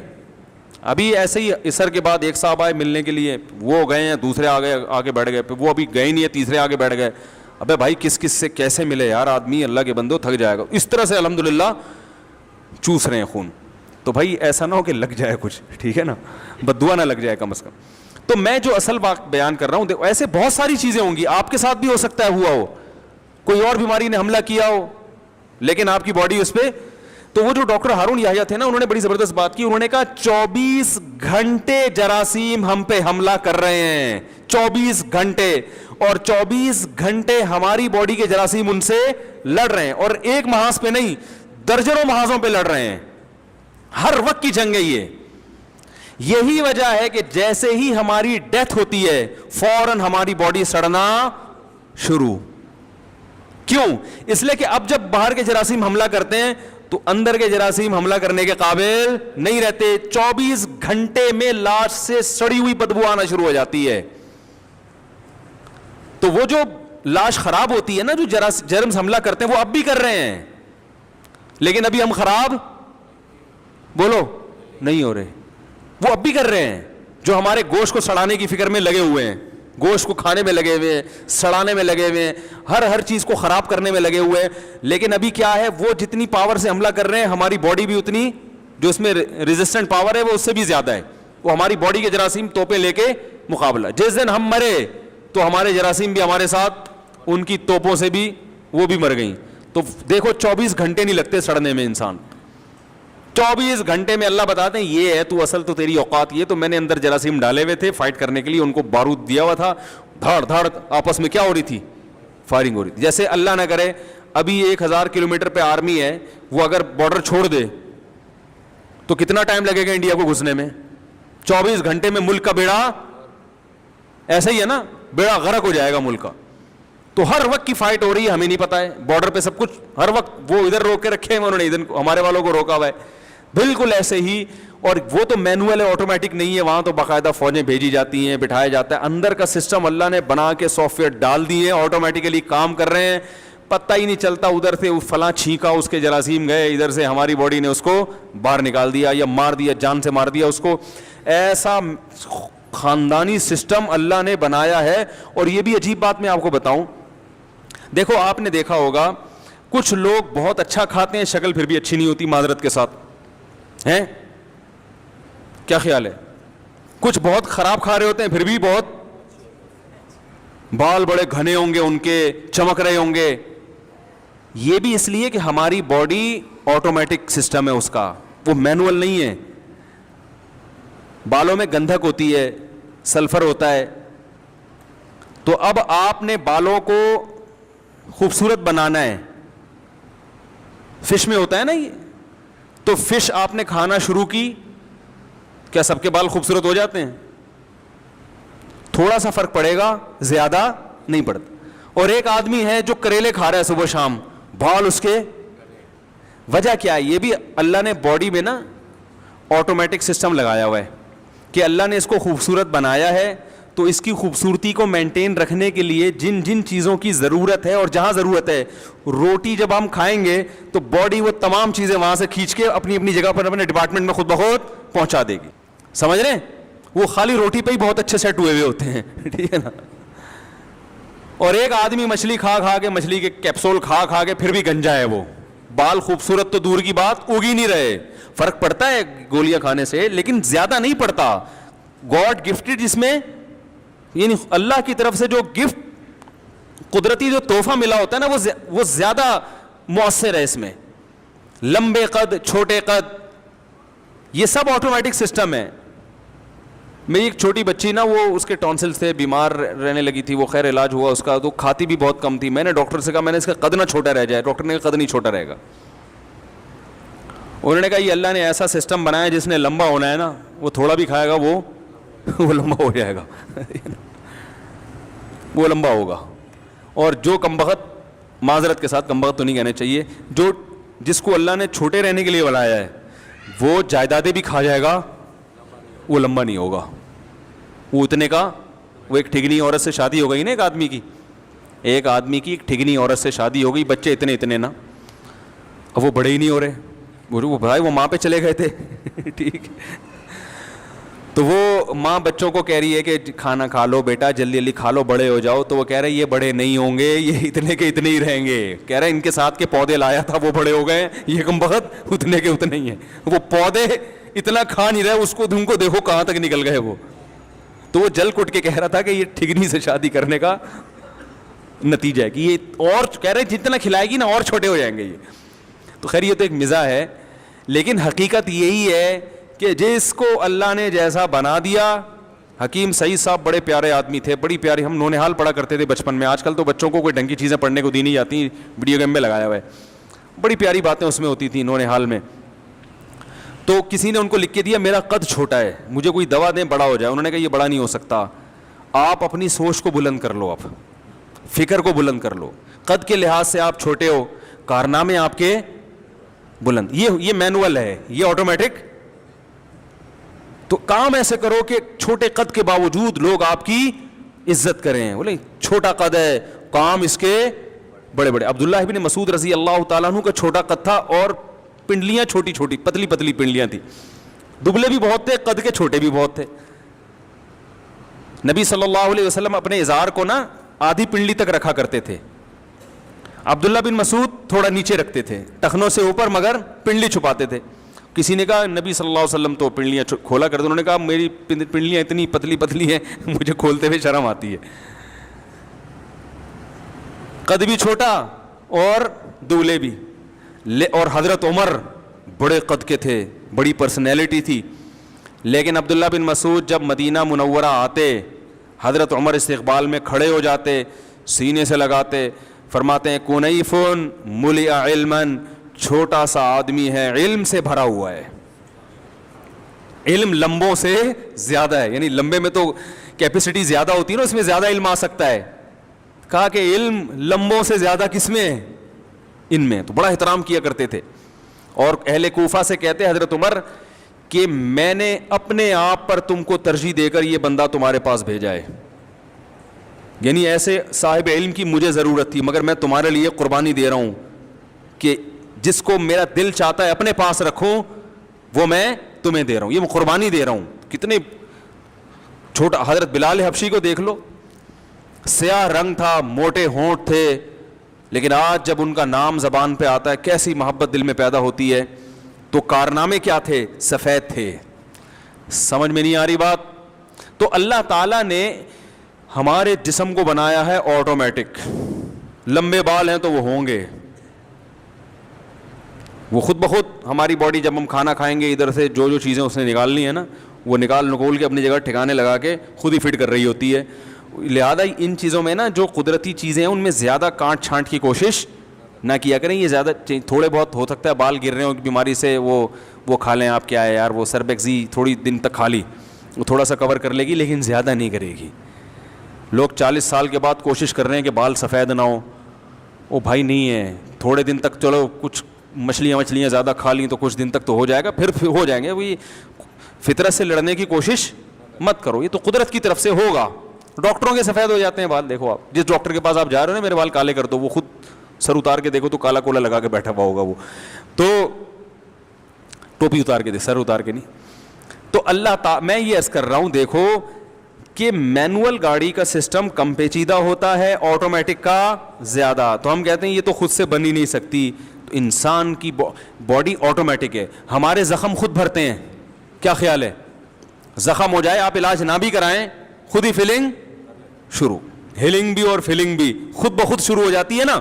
ابھی ایسے ہی عصر کے بعد ایک صاحب آئے ملنے کے لیے, وہ گئے ہیں, دوسرے آگے بیٹھ گئے, وہ ابھی گئے نہیں ہے, تیسرے آگے بیٹھ گئے. ابے بھائی کس کس سے کیسے ملے یار, آدمی اللہ کے بندو تھک جائے گا. اس طرح سے الحمدللہ چوس رہے ہیں خون. تو بھائی ایسا نہ ہو کہ لگ جائے کچھ, ٹھیک ہے نا, بددعا نہ لگ جائے کم از کم. تو میں جو اصل بات بیان کر رہا ہوں, ایسے بہت ساری چیزیں ہوں گی, آپ کے ساتھ بھی ہو سکتا ہے ہوا ہو, کوئی اور بیماری نے حملہ کیا ہو لیکن آپ کی باڈی اس پہ. تو وہ جو ڈاکٹر ہارون یحییٰ تھے نا, انہوں نے بڑی زبردست بات کی. انہوں نے کہا 24 گھنٹے جراثیم ہم پہ حملہ کر رہے ہیں, 24 گھنٹے, اور 24 گھنٹے ہماری باڈی کے جراثیم ان سے لڑ رہے ہیں, اور ایک محاذ پہ نہیں درجنوں محاذوں پہ لڑ رہے ہیں. ہر وقت کی جنگ ہے یہ. یہی وجہ ہے کہ جیسے ہی ہماری ڈیتھ ہوتی ہے فوراً ہماری باڈی سڑنا شروع. کیوں؟ اس لیے کہ اب جب باہر کے جراثیم حملہ کرتے ہیں تو اندر کے جراثیم حملہ کرنے کے قابل نہیں رہتے. 24 گھنٹے میں لاش سے سڑی ہوئی بدبو آنا شروع ہو جاتی ہے. تو وہ جو لاش خراب ہوتی ہے نا, جو جرمز حملہ کرتے ہیں وہ اب بھی کر رہے ہیں, لیکن ابھی ہم خراب بولو نہیں ہو رہے. وہ اب بھی کر رہے ہیں جو ہمارے گوشت کو سڑانے کی فکر میں لگے ہوئے ہیں, گوشت کو کھانے میں لگے ہوئے ہیں, سڑانے میں لگے ہوئے ہیں, ہر چیز کو خراب کرنے میں لگے ہوئے ہیں. لیکن ابھی کیا ہے, وہ جتنی پاور سے حملہ کر رہے ہیں ہماری باڈی بھی اتنی, جو اس میں ریزسٹنٹ پاور ہے وہ اس سے بھی زیادہ ہے. وہ ہماری باڈی کے جراثیم توپیں لے کے مقابلہ. جس دن ہم مرے تو ہمارے جراثیم بھی ہمارے ساتھ ان کی توپوں سے بھی وہ بھی مر گئیں. تو دیکھو 24 گھنٹے نہیں لگتے سڑنے میں انسان. 24 گھنٹے میں اللہ بتاتے ہیں یہ ہے تو اصل تو تیری اوقات یہ. تو میں نے اندر جراثیم ڈالے ہوئے تھے فائٹ کرنے کے لیے, ان کو بارود دیا ہوا تھا, دھاڑ دھاڑ آپس میں کیا ہو رہی تھی, فائرنگ ہو رہی تھی. جیسے اللہ نہ کرے ابھی 1000 کلومیٹر پہ آرمی ہے, وہ اگر بارڈر چھوڑ دے تو کتنا ٹائم لگے گا انڈیا کو گھسنے میں. 24 گھنٹے میں ملک کا بیڑا ایسا ہی ہے نا, بیڑا غرق ہو جائے گا ملک کا. تو ہر وقت کی فائٹ ہو رہی ہے, ہمیں نہیں پتا ہے, بارڈر پہ سب کچھ ہر وقت وہ ادھر روک کے رکھے ہیں, انہوں نے ادھر ہمارے والوں کو روکا ہوا ہے. بالکل ایسے ہی, اور وہ تو مینوئل ہے, آٹومیٹک نہیں ہے, وہاں تو باقاعدہ فوجیں بھیجی جاتی ہیں, بٹھایا جاتا ہے. اندر کا سسٹم اللہ نے بنا کے سافٹ ویئر ڈال دیے ہیں, آٹومیٹیکلی کام کر رہے ہیں, پتہ ہی نہیں چلتا. ادھر سے فلاں چھینکا, اس کے جراثیم گئے, ادھر سے ہماری باڈی نے اس کو باہر نکال دیا یا مار دیا, جان سے مار دیا اس کو. ایسا خاندانی سسٹم اللہ نے بنایا ہے. اور یہ بھی عجیب بات میں آپ کو بتاؤں, دیکھو آپ نے دیکھا ہوگا کچھ لوگ بہت اچھا کھاتے ہیں, شکل پھر بھی اچھی نہیں ہوتی, معذرت کے ساتھ ہیں, کیا خیال ہے؟ کچھ بہت خراب کھا رہے ہوتے ہیں, پھر بھی بہت بال بڑے گھنے ہوں گے, ان کے چمک رہے ہوں گے. یہ بھی اس لیے کہ ہماری باڈی آٹومیٹک سسٹم ہے اس کا, وہ مینوئل نہیں ہے. بالوں میں گندھک ہوتی ہے, سلفر ہوتا ہے, تو اب آپ نے بالوں کو خوبصورت بنانا ہے, فش میں ہوتا ہے نا یہ, تو فش آپ نے کھانا شروع کی, کیا سب کے بال خوبصورت ہو جاتے ہیں؟ تھوڑا سا فرق پڑے گا, زیادہ نہیں پڑتا. اور ایک آدمی ہے جو کریلے کھا رہا ہے صبح شام, بال اس کے, وجہ کیا ہے؟ یہ بھی اللہ نے باڈی میں نا آٹومیٹک سسٹم لگایا ہوا ہے کہ اللہ نے اس کو خوبصورت بنایا ہے, تو اس کی خوبصورتی کو مینٹین رکھنے کے لیے جن جن چیزوں کی ضرورت ہے, اور جہاں ضرورت ہے, روٹی جب ہم کھائیں گے تو باڈی وہ تمام چیزیں وہاں سے کھینچ کے اپنی اپنی جگہ پر اپنے ڈپارٹمنٹ میں خود بخود پہنچا دے گی. سمجھ رہے ہیں؟ وہ خالی روٹی پہ ہی بہت اچھے سیٹ ہوئے ہوتے ہیں, ٹھیک ہے نا. اور ایک آدمی مچھلی کھا کھا کے, مچھلی کے کیپسول کھا کھا کے پھر بھی گنجا ہے, وہ بال خوبصورت تو دور کی بات, اگ ہی نہیں رہے. فرق پڑتا ہے گولیاں کھانے سے, لیکن زیادہ نہیں پڑتا. گاڈ گفٹڈ, جس میں یعنی اللہ کی طرف سے جو گفٹ, قدرتی جو تحفہ ملا ہوتا ہے نا, وہ زیادہ مؤثر ہے اس میں. لمبے قد, چھوٹے قد, یہ سب آٹومیٹک سسٹم ہے. میری ایک چھوٹی بچی نا, وہ اس کے ٹونسلز تھے, بیمار رہنے لگی تھی, وہ خیر علاج ہوا اس کا, تو کھاتی بھی بہت کم تھی. میں نے ڈاکٹر سے کہا, میں نے اس کا قد نہ چھوٹا رہ جائے. ڈاکٹر نے کہا قد نہیں چھوٹا رہے گا. انہوں نے کہا یہ اللہ نے ایسا سسٹم بنایا جس نے لمبا ہونا ہے نا, وہ تھوڑا بھی کھائے گا وہ لمبا ہو جائے گا, وہ لمبا ہوگا. اور جو کمبخت, معذرت کے ساتھ کمبخت تو نہیں کہنا چاہیے, جس کو اللہ نے چھوٹے رہنے کے لیے بنایا ہے, وہ جائیدادیں بھی کھا جائے گا, وہ لمبا نہیں ہوگا. وہ اتنے کا, وہ ایک ٹھگنی عورت سے شادی ہو گئی نا, ایک آدمی کی ایک ٹھگنی عورت سے شادی ہو گئی, بچے اتنے نا, اب وہ بڑے ہی نہیں ہو رہے. وہ بھائی وہ ماں پہ چلے گئے تھے, ٹھیک. تو وہ ماں بچوں کو کہہ رہی ہے کہ کھانا کھا لو بیٹا, جلدی جلدی کھا لو, بڑے ہو جاؤ. تو وہ کہہ رہے یہ بڑے نہیں ہوں گے, یہ اتنے کے اتنے ہی رہیں گے. کہہ رہے ان کے ساتھ کے پودے لایا تھا, وہ بڑے ہو گئے, یہ کمبخت اتنے کے اتنے ہی ہیں. وہ پودے اتنا کھا نہیں رہے, اس کو تم کو دیکھو کہاں تک نکل گئے وہ. تو وہ جل کٹ کے کہہ رہا تھا کہ یہ ٹھگنی سے شادی کرنے کا نتیجہ ہے کہ یہ, اور کہہ رہے جتنا کھلائے گی نا اور چھوٹے ہو جائیں گے یہ. تو خیر یہ تو ایک مزاح ہے, لیکن حقیقت یہی ہے کہ جس کو اللہ نے جیسا بنا دیا. حکیم سعید صاحب بڑے پیارے آدمی تھے, بڑی پیاری, ہم نونہال پڑھا کرتے تھے بچپن میں. آج کل تو بچوں کو کوئی ڈھنگ کی چیزیں پڑھنے کو دی نہیں جاتی, ویڈیو گیم میں لگایا ہوا ہے. بڑی پیاری باتیں اس میں ہوتی تھیں نونہال میں. تو کسی نے ان کو لکھ کے دیا میرا قد چھوٹا ہے, مجھے کوئی دوا دیں بڑا ہو جائے. انہوں نے کہا یہ بڑا نہیں ہو سکتا, آپ اپنی سوچ کو بلند کر لو, آپ فکر کو بلند کر لو. قد کے لحاظ سے آپ چھوٹے ہو, کارنامے آپ کے بلند. یہ مینوئل ہے, یہ آٹومیٹک. تو کام ایسے کرو کہ چھوٹے قد کے باوجود لوگ آپ کی عزت کریں. بولے چھوٹا قد ہے, کام اس کے بڑے بڑے. عبداللہ ابن مسعود رضی اللہ تعالیٰ عنہ کا چھوٹا قد تھا, اور پنڈلیاں چھوٹی چھوٹی پتلی پتلی پنڈلیاں تھیں. دبلے بھی بہت تھے, قد کے چھوٹے بھی بہت تھے. نبی صلی اللہ علیہ وسلم اپنے ازار کو نا آدھی پنڈلی تک رکھا کرتے تھے. عبداللہ بن مسعود تھوڑا نیچے رکھتے تھے, ٹخنوں سے اوپر, مگر پنڈلی چھپاتے تھے. کسی نے کہا نبی صلی اللہ علیہ وسلم تو پنڈلیاں کھولا کرتے. انہوں نے کہا میری پنڈلیاں اتنی پتلی پتلی ہیں, مجھے کھولتے ہوئے شرم آتی ہے. قد بھی چھوٹا اور دولے بھی. اور حضرت عمر بڑے قد کے تھے, بڑی پرسنالٹی تھی. لیکن عبداللہ بن مسعود جب مدینہ منورہ آتے, حضرت عمر استقبال میں کھڑے ہو جاتے, سینے سے لگاتے, فرماتے ہیں کنیفن ملئ علما, چھوٹا سا آدمی ہے, علم سے بھرا ہوا ہے. علم لمبوں سے زیادہ ہے, یعنی لمبے میں تو کیپیسٹی زیادہ ہوتی ہے نا, اس میں زیادہ علم آ سکتا ہے. کہا کہ علم لمبوں سے زیادہ کس میں ہے؟ ان میں. تو بڑا احترام کیا کرتے تھے. اور اہل کوفہ سے کہتے حضرت عمر کہ میں نے اپنے آپ پر تم کو ترجیح دے کر یہ بندہ تمہارے پاس بھیجا ہے, یعنی ایسے صاحب علم کی مجھے ضرورت تھی, مگر میں تمہارے لیے قربانی دے رہا ہوں کہ جس کو میرا دل چاہتا ہے اپنے پاس رکھوں وہ میں تمہیں دے رہا ہوں, یہ میں قربانی دے رہا ہوں. کتنے چھوٹا. حضرت بلال حبشی کو دیکھ لو, سیاہ رنگ تھا, موٹے ہونٹ تھے, لیکن آج جب ان کا نام زبان پہ آتا ہے کیسی محبت دل میں پیدا ہوتی ہے. تو کارنامے کیا تھے؟ سفید تھے. سمجھ میں نہیں آ رہی بات؟ تو اللہ تعالیٰ نے ہمارے جسم کو بنایا ہے آٹومیٹک. لمبے بال ہیں تو وہ ہوں گے, وہ خود بخود ہماری باڈی جب ہم کھانا کھائیں گے ادھر سے جو چیزیں اس نے نکالنی ہے نا وہ نکول کے اپنی جگہ ٹھکانے لگا کے خود ہی فٹ کر رہی ہوتی ہے. لہذا ان چیزوں میں نا جو قدرتی چیزیں ہیں ان میں زیادہ کانٹ چھانٹ کی کوشش نہ کیا کریں. یہ زیادہ تھوڑے بہت ہو سکتا ہے بال گر رہے ہوں بیماری سے, وہ کھا لیں آپ, کیا ہے یار وہ سربیکزی تھوڑی دن تک کھا لی, وہ تھوڑا سا کور کر لے گی لیکن زیادہ نہیں کرے گی. لوگ 40 سال کے بعد کوشش کر رہے ہیں کہ بال سفید نہ ہو. وہ بھائی نہیں ہے, تھوڑے دن تک چلو کچھ مچھلیاں زیادہ کھا لیں تو کچھ دن تک تو ہو جائے گا, پھر ہو جائیں گے. وہی فطرت سے لڑنے کی کوشش مت کرو, یہ تو قدرت کی طرف سے ہوگا. ڈاکٹروں کے سفید ہو جاتے ہیں بال, دیکھو آپ جس ڈاکٹر کے پاس آپ جا رہے ہو نا میرے بال کالے کر دو, وہ خود سر اتار کے دیکھو تو کالا کولا لگا کے بیٹھا ہوا ہوگا وہ, تو ٹوپی اتار کے سر اتار کے نہیں. تو اللہ تعالی میں یہ عرض کر رہا ہوں دیکھو کہ مینول گاڑی کا سسٹم کم پیچیدہ ہوتا ہے, آٹومیٹک کا زیادہ. تو ہم کہتے ہیں یہ تو خود سے بن ہی نہیں سکتی. تو انسان کی باڈی آٹومیٹک ہے, ہمارے زخم خود بھرتے ہیں. کیا خیال ہے؟ زخم ہو جائے آپ علاج نہ بھی کرائیں خود ہی فیلنگ شروع, ہیلنگ بھی اور فیلنگ بھی خود بخود شروع ہو جاتی ہے نا,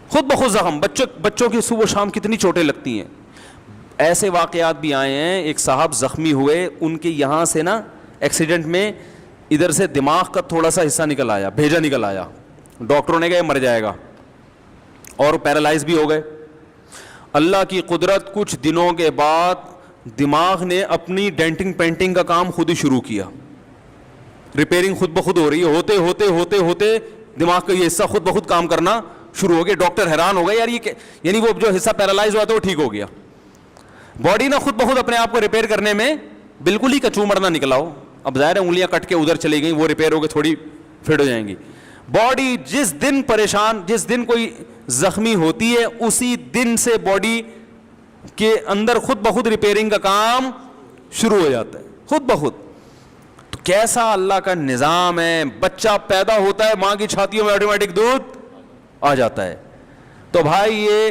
خود بخود زخم. بچوں کی صبح شام کتنی چوٹیں لگتی ہیں. ایسے واقعات بھی آئے ہیں, ایک صاحب زخمی ہوئے, ان کے یہاں سے نا ایکسیڈنٹ میں ادھر سے دماغ کا تھوڑا سا حصہ نکل آیا, بھیجا نکل آیا. ڈاکٹروں نے کہا مر جائے گا, اور پیرالائز بھی ہو گئے. اللہ کی قدرت, کچھ دنوں کے بعد دماغ نے اپنی ڈینٹنگ پینٹنگ کا کام خود ہی شروع کیا, ریپیئرنگ خود بخود ہو رہی ہے. ہوتے ہوتے ہوتے ہوتے دماغ کا یہ حصہ خود بخود کام کرنا شروع ہو گیا. ڈاکٹر حیران ہو گئے یار یہ یعنی وہ جو حصہ پیرالائز ہوا تھا وہ ٹھیک ہو گیا. باڈی نا خود بخود اپنے آپ کو ریپیئر کرنے میں بالکل ہی کچومر نہ نکلا ہو. اب ظاہر ہے انگلیاں کٹ کے ادھر چلی گئیں, وہ ریپیئر ہو کے تھوڑی فٹ ہو جائیں گی. باڈی جس دن پریشان, جس دن کوئی زخمی ہوتی ہے اسی دن سے باڈی کے اندر خود بخود ریپیئرنگ کا کام شروع ہو جاتا ہے خود بخود. تو کیسا اللہ کا نظام ہے. بچہ پیدا ہوتا ہے ماں کی چھاتیوں میں آٹومیٹک دودھ آ جاتا ہے. تو بھائی یہ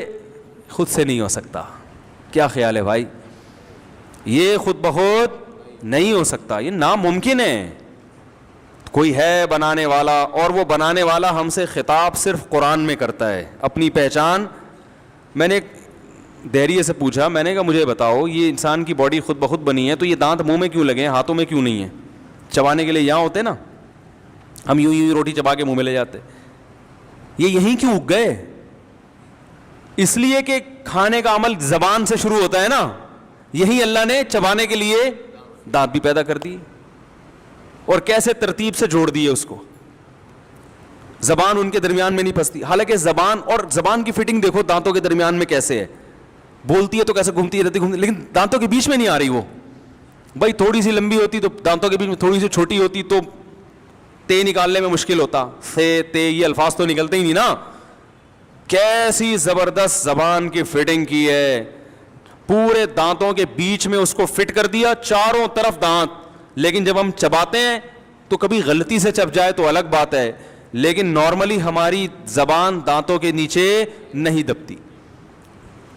خود سے نہیں ہو سکتا. کیا خیال ہے بھائی؟ یہ خود بخود نہیں ہو سکتا, یہ ناممکن ہے. کوئی ہے بنانے والا, اور وہ بنانے والا ہم سے خطاب صرف قرآن میں کرتا ہے, اپنی پہچان. میں نے دہریے سے پوچھا, میں نے کہا مجھے بتاؤ یہ انسان کی باڈی خود بخود بنی ہے تو یہ دانت منہ میں کیوں لگے ہیں, ہاتھوں میں کیوں نہیں ہیں؟ چبانے کے لیے یہاں ہوتے نا, ہم یوں روٹی چبا کے منہ میں لے جاتے. یہ یہیں کیوں اگ گئے؟ اس لیے کہ کھانے کا عمل زبان سے شروع ہوتا ہے نا, یہی اللہ نے چبانے کے لیے دانت بھی پیدا کر دی, اور کیسے ترتیب سے جوڑ دیے اس کو. زبان ان کے درمیان میں نہیں پھنستی, حالانکہ زبان اور زبان کی فٹنگ دیکھو دانتوں کے درمیان میں کیسے ہے, بولتی ہے تو کیسے گھومتی رہتی, لیکن دانتوں کے بیچ میں نہیں آ رہی. وہ بھائی تھوڑی سی لمبی ہوتی تو دانتوں کے بیچ میں, تھوڑی سی چھوٹی ہوتی تو تے نکالنے میں مشکل ہوتا. سے تے یہ الفاظ تو نکلتے ہی نہیں نا. کیسی زبردست زبان کی فٹنگ کی ہے, پورے دانتوں کے بیچ میں اس کو فٹ کر دیا, چاروں طرف دانت. لیکن جب ہم چباتے ہیں تو کبھی غلطی سے چب جائے تو الگ بات ہے, لیکن نارملی ہماری زبان دانتوں کے نیچے نہیں دبتی.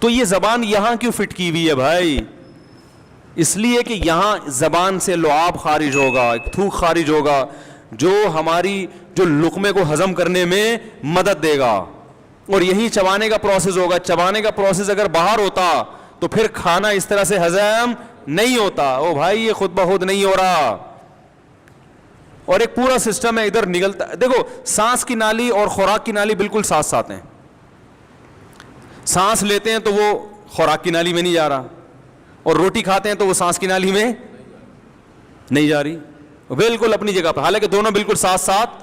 تو یہ زبان یہاں کیوں فٹ کی ہوئی ہے بھائی؟ اس لیے کہ یہاں زبان سے لعاب خارج ہوگا, تھوک خارج ہوگا, جو ہماری جو لقمے کو ہضم کرنے میں مدد دے گا, اور یہی چبانے کا پروسیس ہوگا. چبانے کا پروسیس اگر باہر ہوتا تو پھر کھانا اس طرح سے ہضم نہیں ہوتا. او بھائی یہ خود بخود نہیں ہو رہا, اور ایک پورا سسٹم ہے ادھر نگلتا. دیکھو سانس کی نالی اور خوراک کی نالی بالکل ساتھ ساتھ ہیں. سانس لیتے ہیں تو وہ خوراک کی نالی میں نہیں جا رہا, اور روٹی کھاتے ہیں تو وہ سانس کی نالی میں نہیں جا رہی, بالکل اپنی جگہ پر, حالانکہ دونوں بالکل ساتھ ساتھ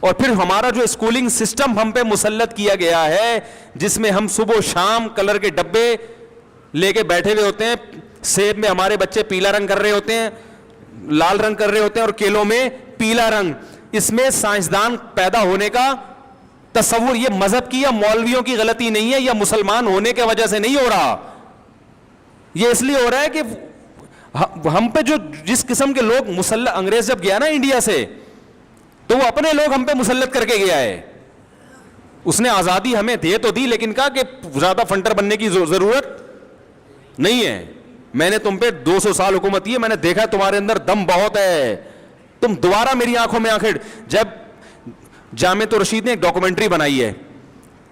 اور پھر ہمارا جو اسکولنگ سسٹم ہم پہ مسلط کیا گیا ہے, جس میں ہم صبح و شام کلر کے ڈبے لے کے بیٹھے ہوئے ہوتے ہیں, سیب میں ہمارے بچے پیلا رنگ کر رہے ہوتے ہیں, لال رنگ کر رہے ہوتے ہیں, اور کیلوں میں پیلا رنگ. اس میں سائنسدان پیدا ہونے کا تصور یہ مذہب کی یا مولویوں کی غلطی نہیں ہے, یا مسلمان ہونے کی وجہ سے نہیں ہو رہا, یہ اس لیے ہو رہا ہے کہ ہم پہ جو جس قسم کے لوگ مسلط, انگریز جب گیا نا انڈیا سے تو وہ اپنے لوگ ہم پہ مسلط کر کے گیا ہے. اس نے آزادی ہمیں دے تو دی, لیکن کہا کہ زیادہ فنٹر بننے کی ضرورت نہیں ہے, میں نے تم پہ 200 سال حکومت کی ہے, میں نے دیکھا تمہارے اندر دم بہت ہے, تم دوبارہ میری آنکھوں میں آنکھیں. جب جامع رشید نے ایک ڈاکومنٹری بنائی ہے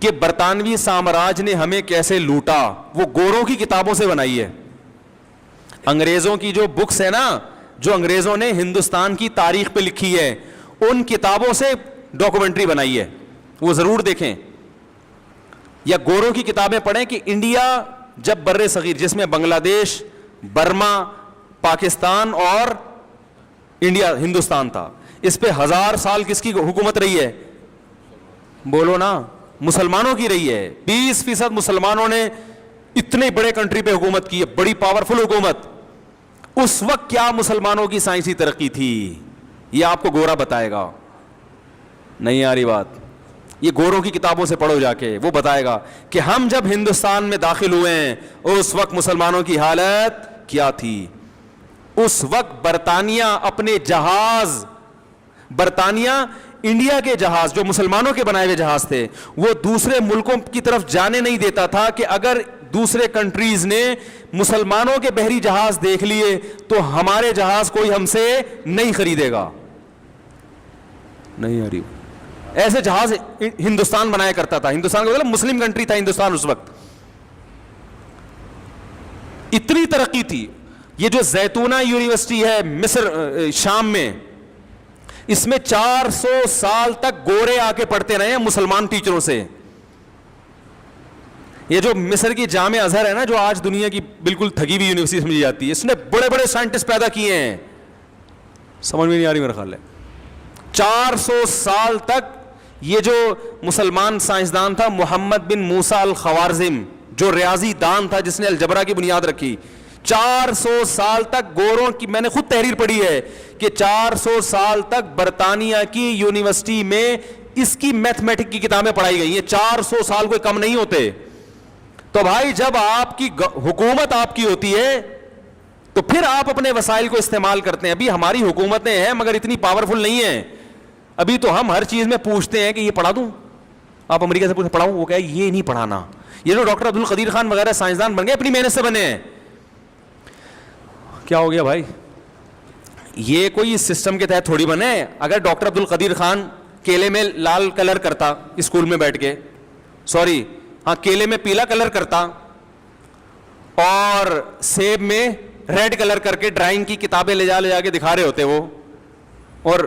کہ برطانوی سامراج نے ہمیں کیسے لوٹا, وہ گوروں کی کتابوں سے بنائی ہے. انگریزوں کی جو بکس ہے نا, جو انگریزوں نے ہندوستان کی تاریخ پہ لکھی ہے, ان کتابوں سے ڈاکومنٹری بنائی ہے, وہ ضرور دیکھیں. یا گوروں کی کتابیں پڑھیں کہ انڈیا جب بر صغیر, جس میں بنگلہ دیش, برما, پاکستان اور انڈیا, ہندوستان تھا, اس پہ 1000 سال کس کی حکومت رہی ہے؟ بولو نا, مسلمانوں کی رہی ہے. 20% مسلمانوں نے اتنے بڑے کنٹری پہ حکومت کی ہے, بڑی پاورفل حکومت. اس وقت کیا مسلمانوں کی سائنسی ترقی تھی, یہ آپ کو گورا بتائے گا. نہیں آ رہی بات؟ یہ گوروں کی کتابوں سے پڑھو جا کے, وہ بتائے گا کہ ہم جب ہندوستان میں داخل ہوئے ہیں اس وقت مسلمانوں کی حالت کیا تھی. اس وقت برطانیہ اپنے جہاز, برطانیہ انڈیا کے جہاز جو مسلمانوں کے بنائے ہوئے جہاز تھے, وہ دوسرے ملکوں کی طرف جانے نہیں دیتا تھا کہ اگر دوسرے کنٹریز نے مسلمانوں کے بحری جہاز دیکھ لیے تو ہمارے جہاز کوئی ہم سے نہیں خریدے گا. نہیں آ رہی؟ ایسے جہاز ہندوستان بنایا کرتا تھا. ہندوستان کا مطلب مسلم کنٹری تھا ہندوستان اس وقت, اتنی ترقی تھی. یہ جو زیتونہ یونیورسٹی ہے مصر, شام میں, اس میں 400 سال تک گورے آ کے پڑھتے رہے ہیں مسلمان ٹیچروں سے. یہ جو مصر کی جامع ازہر ہے نا, جو آج دنیا کی بالکل تھگی ہوئی یونیورسٹی سمجھی جاتی ہے, اس نے بڑے بڑے سائنٹسٹ پیدا کیے ہیں. سمجھ میں نہیں آ رہی میرا خیال ہے. 400 سال تک یہ جو مسلمان سائنسدان تھا محمد بن موسیٰ الخوارزم, جو ریاضی دان تھا, جس نے الجبرا کی بنیاد رکھی, 400 سال تک گوروں کی, میں نے خود تحریر پڑھی ہے کہ 400 سال تک برطانیہ کی یونیورسٹی میں اس کی میتھمیٹک کی کتابیں پڑھائی گئی ہیں. 400 سال کوئی کم نہیں ہوتے. تو بھائی جب آپ کی حکومت آپ کی ہوتی ہے تو پھر آپ اپنے وسائل کو استعمال کرتے ہیں. ابھی ہماری حکومتیں ہیں مگر اتنی پاورفل نہیں ہیں. ابھی تو ہم ہر چیز میں پوچھتے ہیں کہ یہ پڑھا دوں, آپ امریکہ سے پوچھیں پڑھاؤں, وہ کہے یہ نہیں پڑھانا. یہ جو ڈاکٹر عبدالقدیر خان وغیرہ سائنسدان بن گئے اپنی محنت سے بنے ہیں. کیا ہو گیا بھائی؟ یہ کوئی سسٹم کے تحت تھوڑی بنے. اگر ڈاکٹر عبدالقدیر خان کیلے میں لال کلر کرتا اسکول میں بیٹھ کے, سوری ہاں کیلے میں پیلا کلر کرتا اور سیب میں ریڈ کلر کر کے ڈرائنگ کی کتابیں لے جا کے دکھا رہے ہوتے وہ, اور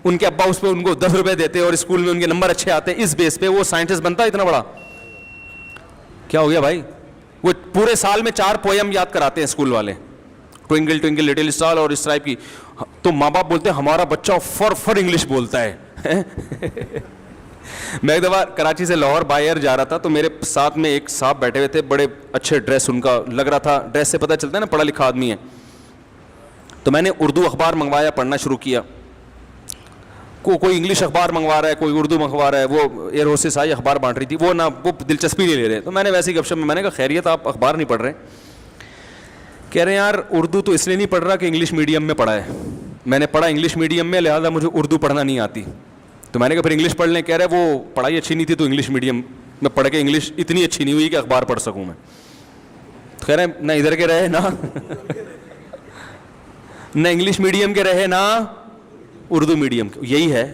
ان کے ابا اس پہ ان کو 10 روپے دیتے اور اسکول میں ان کے نمبر اچھے آتے, اس بیس پہ وہ سائنٹسٹ بنتا اتنا بڑا. کیا ہو گیا بھائی؟ وہ پورے سال میں 4 پویم یاد کراتے ہیں اسکول والے, ٹوئنکل ٹوئنکل لٹل اسٹار اور اس ٹائپ کی. تو ماں باپ بولتے ہیں ہمارا بچہ فر انگلش بولتا ہے. میں ایک دفعہ کراچی سے لاہور بائی ایئر جا رہا تھا, تو میرے ساتھ میں ایک صاحب بیٹھے ہوئے تھے, بڑے اچھے ڈریس ان کا لگ رہا تھا, ڈریس سے پتہ چلتا ہے نا پڑھا لکھا آدمی ہے. تو میں نے اردو اخبار منگوایا, پڑھنا شروع کیا. کوئی انگلش اخبار منگوا رہا ہے, کوئی اردو منگوا رہا ہے. وہ ایئر ہوسٹس آئی اخبار بانٹ رہی تھی, وہ نہ وہ دلچسپی نہیں لے رہے. تو میں نے ویسے ہی گپ شپ میں نے کہا خیریت, آپ اخبار نہیں پڑھ رہے؟ کہہ رہے ہیں یار اردو تو اس لیے نہیں پڑھ رہا کہ انگلش میڈیم میں پڑھا ہے. میں نے پڑھا انگلش میڈیم میں, لہٰذا مجھے اردو پڑھنا نہیں آتی. تو میں نے کہا پھر انگلش پڑھ لیں. کہہ رہے وہ پڑھائی اچھی نہیں تھی تو انگلش میڈیم میں پڑھ کے انگلش اتنی اچھی نہیں ہوئی کہ اخبار پڑھ سکوں میں. کہہ رہے نہ ادھر کے رہے نہ انگلش میڈیم کے رہے نہ اردو میڈیم کے. یہی ہے,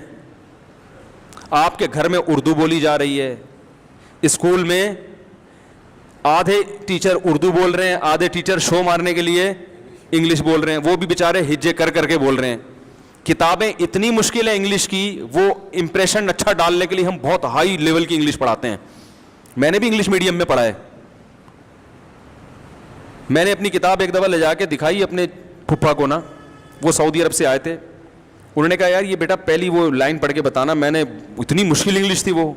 آپ کے گھر میں اردو بولی جا رہی ہے, اسکول میں آدھے ٹیچر اردو بول رہے ہیں, آدھے ٹیچر شو مارنے کے لیے انگلش بول رہے ہیں, وہ بھی بیچارے ہجے کر کے بول رہے ہیں. کتابیں اتنی مشکل ہے انگلش کی, وہ امپریشن اچھا ڈالنے کے لیے ہم بہت ہائی لیول کی انگلش پڑھاتے ہیں. میں نے بھی انگلش میڈیم میں پڑھا ہے. میں نے اپنی کتاب ایک دفعہ لے جا کے دکھائی اپنے پھپھا کو نا, وہ سعودی عرب سے آئے تھے, انہوں نے کہا یار یہ بیٹا پہلی وہ لائن پڑھ کے بتانا. میں نے اتنی مشکل انگلش تھی وہ.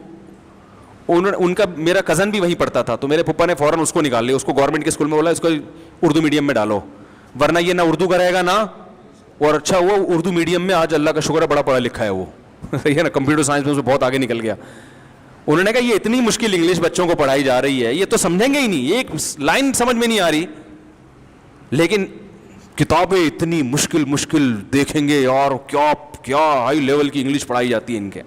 ان کا میرا کزن بھی وہیں پڑھتا تھا, تو میرے پھپا نے فوراً اس کو نکال لیا, اس کو گورنمنٹ کے اسکول میں بولا اس کو اردو میڈیم میں ڈالو, ورنہ یہ نہ اردو کا رہے گا نا. اور اچھا وہ اردو میڈیم میں آج اللہ کا شکر ہے بڑا پڑھا لکھا ہے وہ, صحیح ہے نا, کمپیوٹر سائنس میں بہت آگے نکل گیا. انہوں نے کہا یہ اتنی مشکل انگلش بچوں کو پڑھائی جا رہی ہے, یہ تو سمجھیں گے ہی نہیں, ایک لائن سمجھ میں نہیں آ رہی, لیکن کتابیں اتنی مشکل دیکھیں گے اور کیا ہائی لیول کی انگلش پڑھائی جاتی ہے ان کے.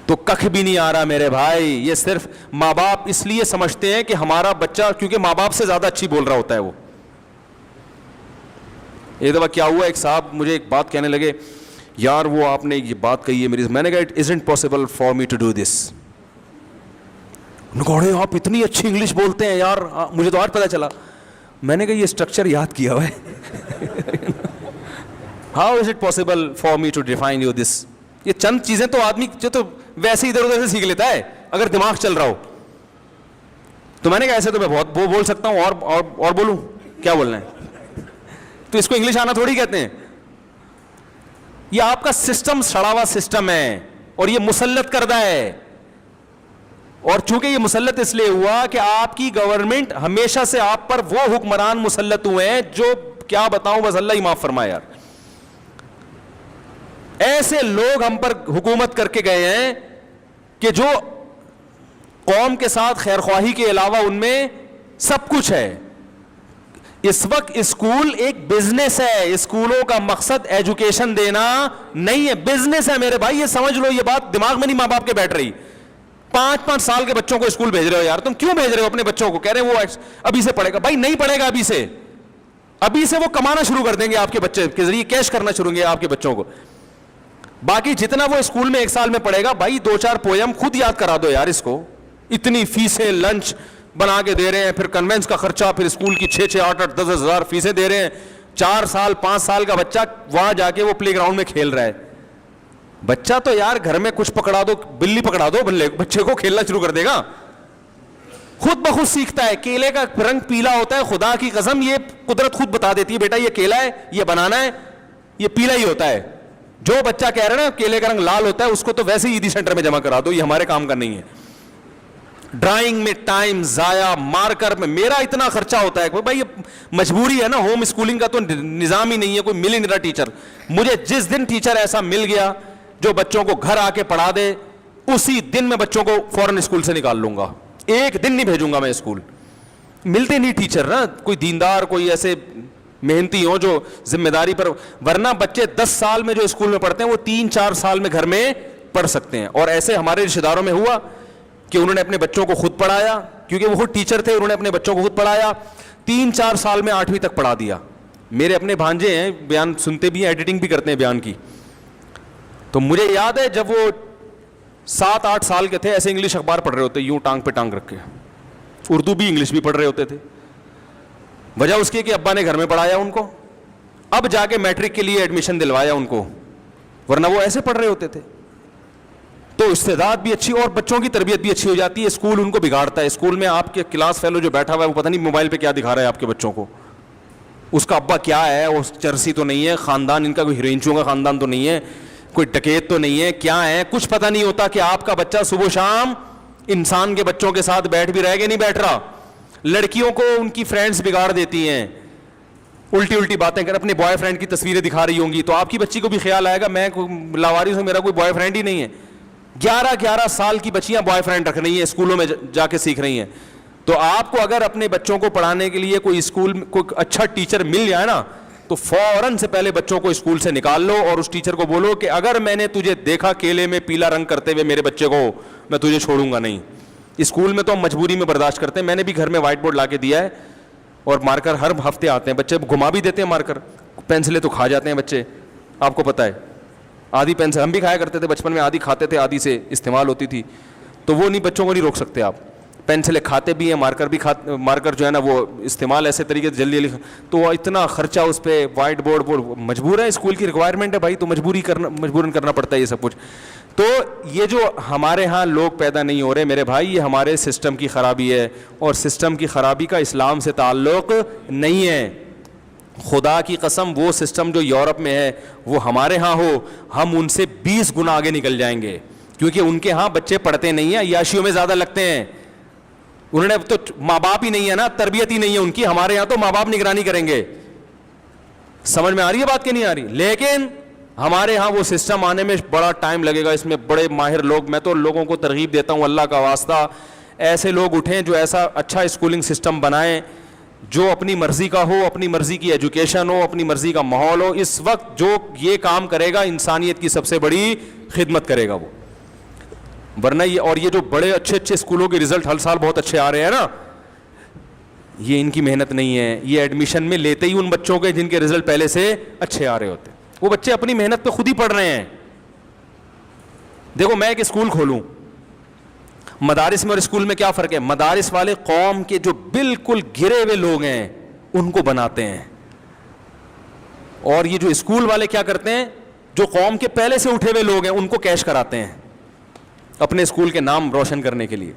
تو ککھ بھی نہیں آ رہا میرے بھائی. یہ صرف ماں باپ اس لیے سمجھتے ہیں کہ ہمارا بچہ, کیونکہ ماں باپ سے زیادہ اچھی بول رہا ہوتا ہے وہ. ایک دفعہ کیا ہوا, ایک صاحب مجھے ایک بات کہنے لگے, یار وہ آپ نے یہ بات کہی ہے میری. میں نے کہا it isn't possible for me to do this. آپ اتنی اچھی انگلش بولتے ہیں یار, مجھے تو آج پتہ چلا. میں نے کہا یہ اسٹرکچر یاد کیا ہوا ہے. How is it possible for me to define you this. یہ چند چیزیں تو آدمی جو تو ویسے ادھر ادھر سے سیکھ لیتا ہے اگر دماغ چل رہا ہو. تو میں نے کہا ایسے تو میں بہت وہ بول سکتا ہوں, اور بولوں کیا بولنا ہے. تو اس کو انگلش آنا تھوڑی کہتے ہیں. یہ آپ کا سسٹم سڑا ہوا سسٹم ہے اور یہ مسلط کردہ ہے. اور چونکہ یہ مسلط اس لیے ہوا کہ آپ کی گورنمنٹ ہمیشہ سے آپ پر وہ حکمران مسلط ہوئے ہیں جو کیا بتاؤں, بس اللہ ہی معاف فرمائے یار. ایسے لوگ ہم پر حکومت کر کے گئے ہیں کہ جو قوم کے ساتھ خیر خواہی کے علاوہ ان میں سب کچھ ہے. اس وقت اسکول ایک بزنس ہے. اسکولوں کا مقصد ایجوکیشن دینا نہیں ہے, بزنس ہے میرے بھائی. یہ سمجھ لو, یہ بات دماغ میں نہیں ماں باپ کے بیٹھ رہی. 5 سال کے بچوں کو اسکول بھیج رہے ہو یار, تم کیوں بھیج رہے ہو اپنے بچوں کو؟ کہہ رہے ہیں وہ ابھی سے پڑھے گا. بھائی نہیں پڑھے گا ابھی سے وہ کمانا شروع کر دیں گے آپ کے بچے کے ذریعے, کیش کرنا شروع کر آپ کے بچوں کو. باقی جتنا وہ اسکول میں 1 سال میں پڑھے گا, بھائی 2-4 پویم خود یاد کرا دو یار اس کو. اتنی فیسیں لنچ بنا کے دے رہے ہیں, پھر کنوینس کا خرچہ, پھر اسکول کی 6-6, 8-8, 10-10 ہزار فیسیں دے رہے ہیں. 4 سال 5 سال کا بچہ وہاں جا کے وہ پلے گراؤنڈ میں کھیل رہا ہے. بچہ تو یار گھر میں کچھ پکڑا دو, بلی پکڑا دو, بچے کو کھیلنا شروع کر دے گا, خود بخود سیکھتا ہے. کیلے کا رنگ پیلا ہوتا ہے, خدا کی قسم یہ قدرت خود بتا دیتی ہے بیٹا یہ کیلا ہے, یہ بنانا ہے, یہ پیلا ہی ہوتا ہے. جو بچہ کہہ رہا ہے نا کیلے کا رنگ لال ہوتا ہے, اس کو تو ویسے ہی عیدی سینٹر میں جمع کرا دو, یہ ہمارے کام کا نہیں ہے. ڈرائنگ میں ٹائم ضائع, مارکر میں میرا اتنا خرچہ ہوتا ہے. بھائی یہ مجبوری ہے نا, ہوم اسکولنگ کا تو نظام ہی نہیں ہے, کوئی مل ہی نہیں رہا ٹیچر. مجھے جس دن ٹیچر ایسا مل گیا جو بچوں کو گھر آ کے پڑھا دے, اسی دن میں بچوں کو فوراً اسکول سے نکال لوں گا. 1 دن نہیں بھیجوں گا میں اسکول. ملتے نہیں ٹیچر نا, کوئی دیندار, کوئی ایسے محنتی ہوں جو ذمہ داری پر, ورنہ بچے 10 سال میں جو اسکول میں پڑھتے ہیں وہ 3-4 سال میں گھر میں پڑھ سکتے ہیں. اور ایسے ہمارے رشتہ داروں میں ہوا کہ انہوں نے اپنے بچوں کو خود پڑھایا, کیونکہ وہ خود ٹیچر تھے, انہوں نے اپنے بچوں کو خود پڑھایا, 3-4 سال میں 8ویں تک پڑھا دیا. میرے اپنے بھانجے ہیں, بیان سنتے بھی ہیں, ایڈیٹنگ بھی کرتے ہیں بیان کی. تو مجھے یاد ہے جب وہ 7-8 سال کے تھے, ایسے انگلش اخبار پڑھ رہے ہوتے یوں ٹانگ پہ ٹانگ رکھ کے, اردو بھی انگلش بھی پڑھ رہے ہوتے تھے. وجہ اس کی کہ ابا نے گھر میں پڑھایا ان کو, اب جا کے میٹرک کے لیے ایڈمیشن دلوایا ان کو, ورنہ وہ ایسے پڑھ رہے ہوتے تھے. تو استعداد بھی اچھی اور بچوں کی تربیت بھی اچھی ہو جاتی ہے. اسکول ان کو بگاڑتا ہے. اسکول میں آپ کے کلاس فیلو جو بیٹھا ہوا ہے وہ پتہ نہیں موبائل پہ کیا دکھا رہا ہے آپ کے بچوں کو, اس کا ابا کیا ہے, وہ چرسی تو نہیں ہے, خاندان ان کا کوئی ہیرینچوں کا خاندان تو نہیں ہے, کوئی ڈکیت تو نہیں ہے, کیا ہے کچھ پتہ نہیں ہوتا کہ آپ کا بچہ صبح شام انسان کے بچوں کے ساتھ بیٹھ بھی رہے گا نہیں بیٹھ رہا. لڑکیوں کو ان کی فرینڈز بگاڑ دیتی ہیں, الٹی باتیں کر, اپنے بوائے فرینڈ کی تصویریں دکھا رہی ہوں گی, تو آپ کی بچی کو بھی خیال آئے گا میں لاوارث ہوں, میرا کوئی بوائے فرینڈ ہی نہیں ہے. 11 سال کی بچیاں بوائے فرینڈ رکھ رہی ہیں, اسکولوں میں جا کے سیکھ رہی ہیں. تو آپ کو اگر اپنے بچوں کو پڑھانے کے لیے کوئی اسکول میں کوئی اچھا ٹیچر مل جائے نا, تو فوراً سے پہلے بچوں کو اسکول سے نکال لو اور اس ٹیچر کو بولو کہ اگر میں نے تجھے دیکھا کیلے میں پیلا رنگ کرتے ہوئے میرے بچے کو, میں تجھے چھوڑوں گا نہیں. اسکول میں تو ہم مجبوری میں برداشت کرتے ہیں. میں نے بھی گھر میں وائٹ بورڈ لا کے دیا ہے, اور مارکر ہر ہفتے آتے ہیں, بچے گھما بھی دیتے ہیں مارکر, پینسلیں تو کھا جاتے ہیں بچے, آپ کو پتہ ہے. آدھی پینسل ہم بھی کھایا کرتے تھے بچپن میں, آدھی کھاتے تھے, آدھی سے استعمال ہوتی تھی. تو وہ نہیں, بچوں کو نہیں روک سکتے آپ. پینسلیں کھاتے بھی ہیں, مارکر بھی مارکر جو ہے نا وہ استعمال ایسے طریقے سے جلدی تو اتنا خرچہ اس پہ, وائٹ بورڈ وہ مجبور ہے, اسکول کی ریکوائرمنٹ ہے بھائی, تو مجبوراً کرنا پڑتا ہے یہ سب کچھ. تو یہ جو ہمارے ہاں لوگ پیدا نہیں ہو رہے میرے بھائی, یہ ہمارے سسٹم کی خرابی ہے, اور سسٹم کی خرابی کا اسلام سے تعلق نہیں ہے. خدا کی قسم وہ سسٹم جو یورپ میں ہے وہ ہمارے ہاں ہو, ہم ان سے 20 گنا آگے نکل جائیں گے, کیونکہ ان کے ہاں بچے پڑھتے نہیں ہیں, عیاشیوں میں زیادہ لگتے ہیں. انہوں نے تو ماں باپ ہی نہیں ہے نا, تربیت ہی نہیں ہے ان کی. ہمارے یہاں تو ماں باپ نگرانی کریں گے. سمجھ میں آ رہی ہے بات کہ نہیں آ رہی؟ لیکن ہمارے ہاں وہ سسٹم آنے میں بڑا ٹائم لگے گا. اس میں بڑے ماہر لوگ, میں تو لوگوں کو ترغیب دیتا ہوں اللہ کا واسطہ ایسے لوگ اٹھیں جو ایسا اچھا اسکولنگ سسٹم بنائیں جو اپنی مرضی کا ہو, اپنی مرضی کی ایجوکیشن ہو, اپنی مرضی کا ماحول ہو. اس وقت جو یہ کام کرے گا انسانیت کی سب سے بڑی خدمت کرے گا وہ. ورنہ یہ اور یہ جو بڑے اچھے اچھے اسکولوں کے رزلٹ ہر سال بہت اچھے آ رہے ہیں نا, یہ ان کی محنت نہیں ہے. یہ ایڈمیشن میں لیتے ہی ان بچوں کے جن کے رزلٹ پہلے سے اچھے آ رہے ہوتے ہیں. وہ بچے اپنی محنت پہ خود ہی پڑھ رہے ہیں. دیکھو میں ایک اسکول کھولوں, مدارس میں اور اسکول میں کیا فرق ہے؟ مدارس والے قوم کے جو بالکل گرے ہوئے لوگ ہیں ان کو بناتے ہیں, اور یہ جو اسکول والے کیا کرتے ہیں, جو قوم کے پہلے سے اٹھے ہوئے لوگ ہیں ان کو کیش کراتے ہیں اپنے اسکول کے نام روشن کرنے کے لیے.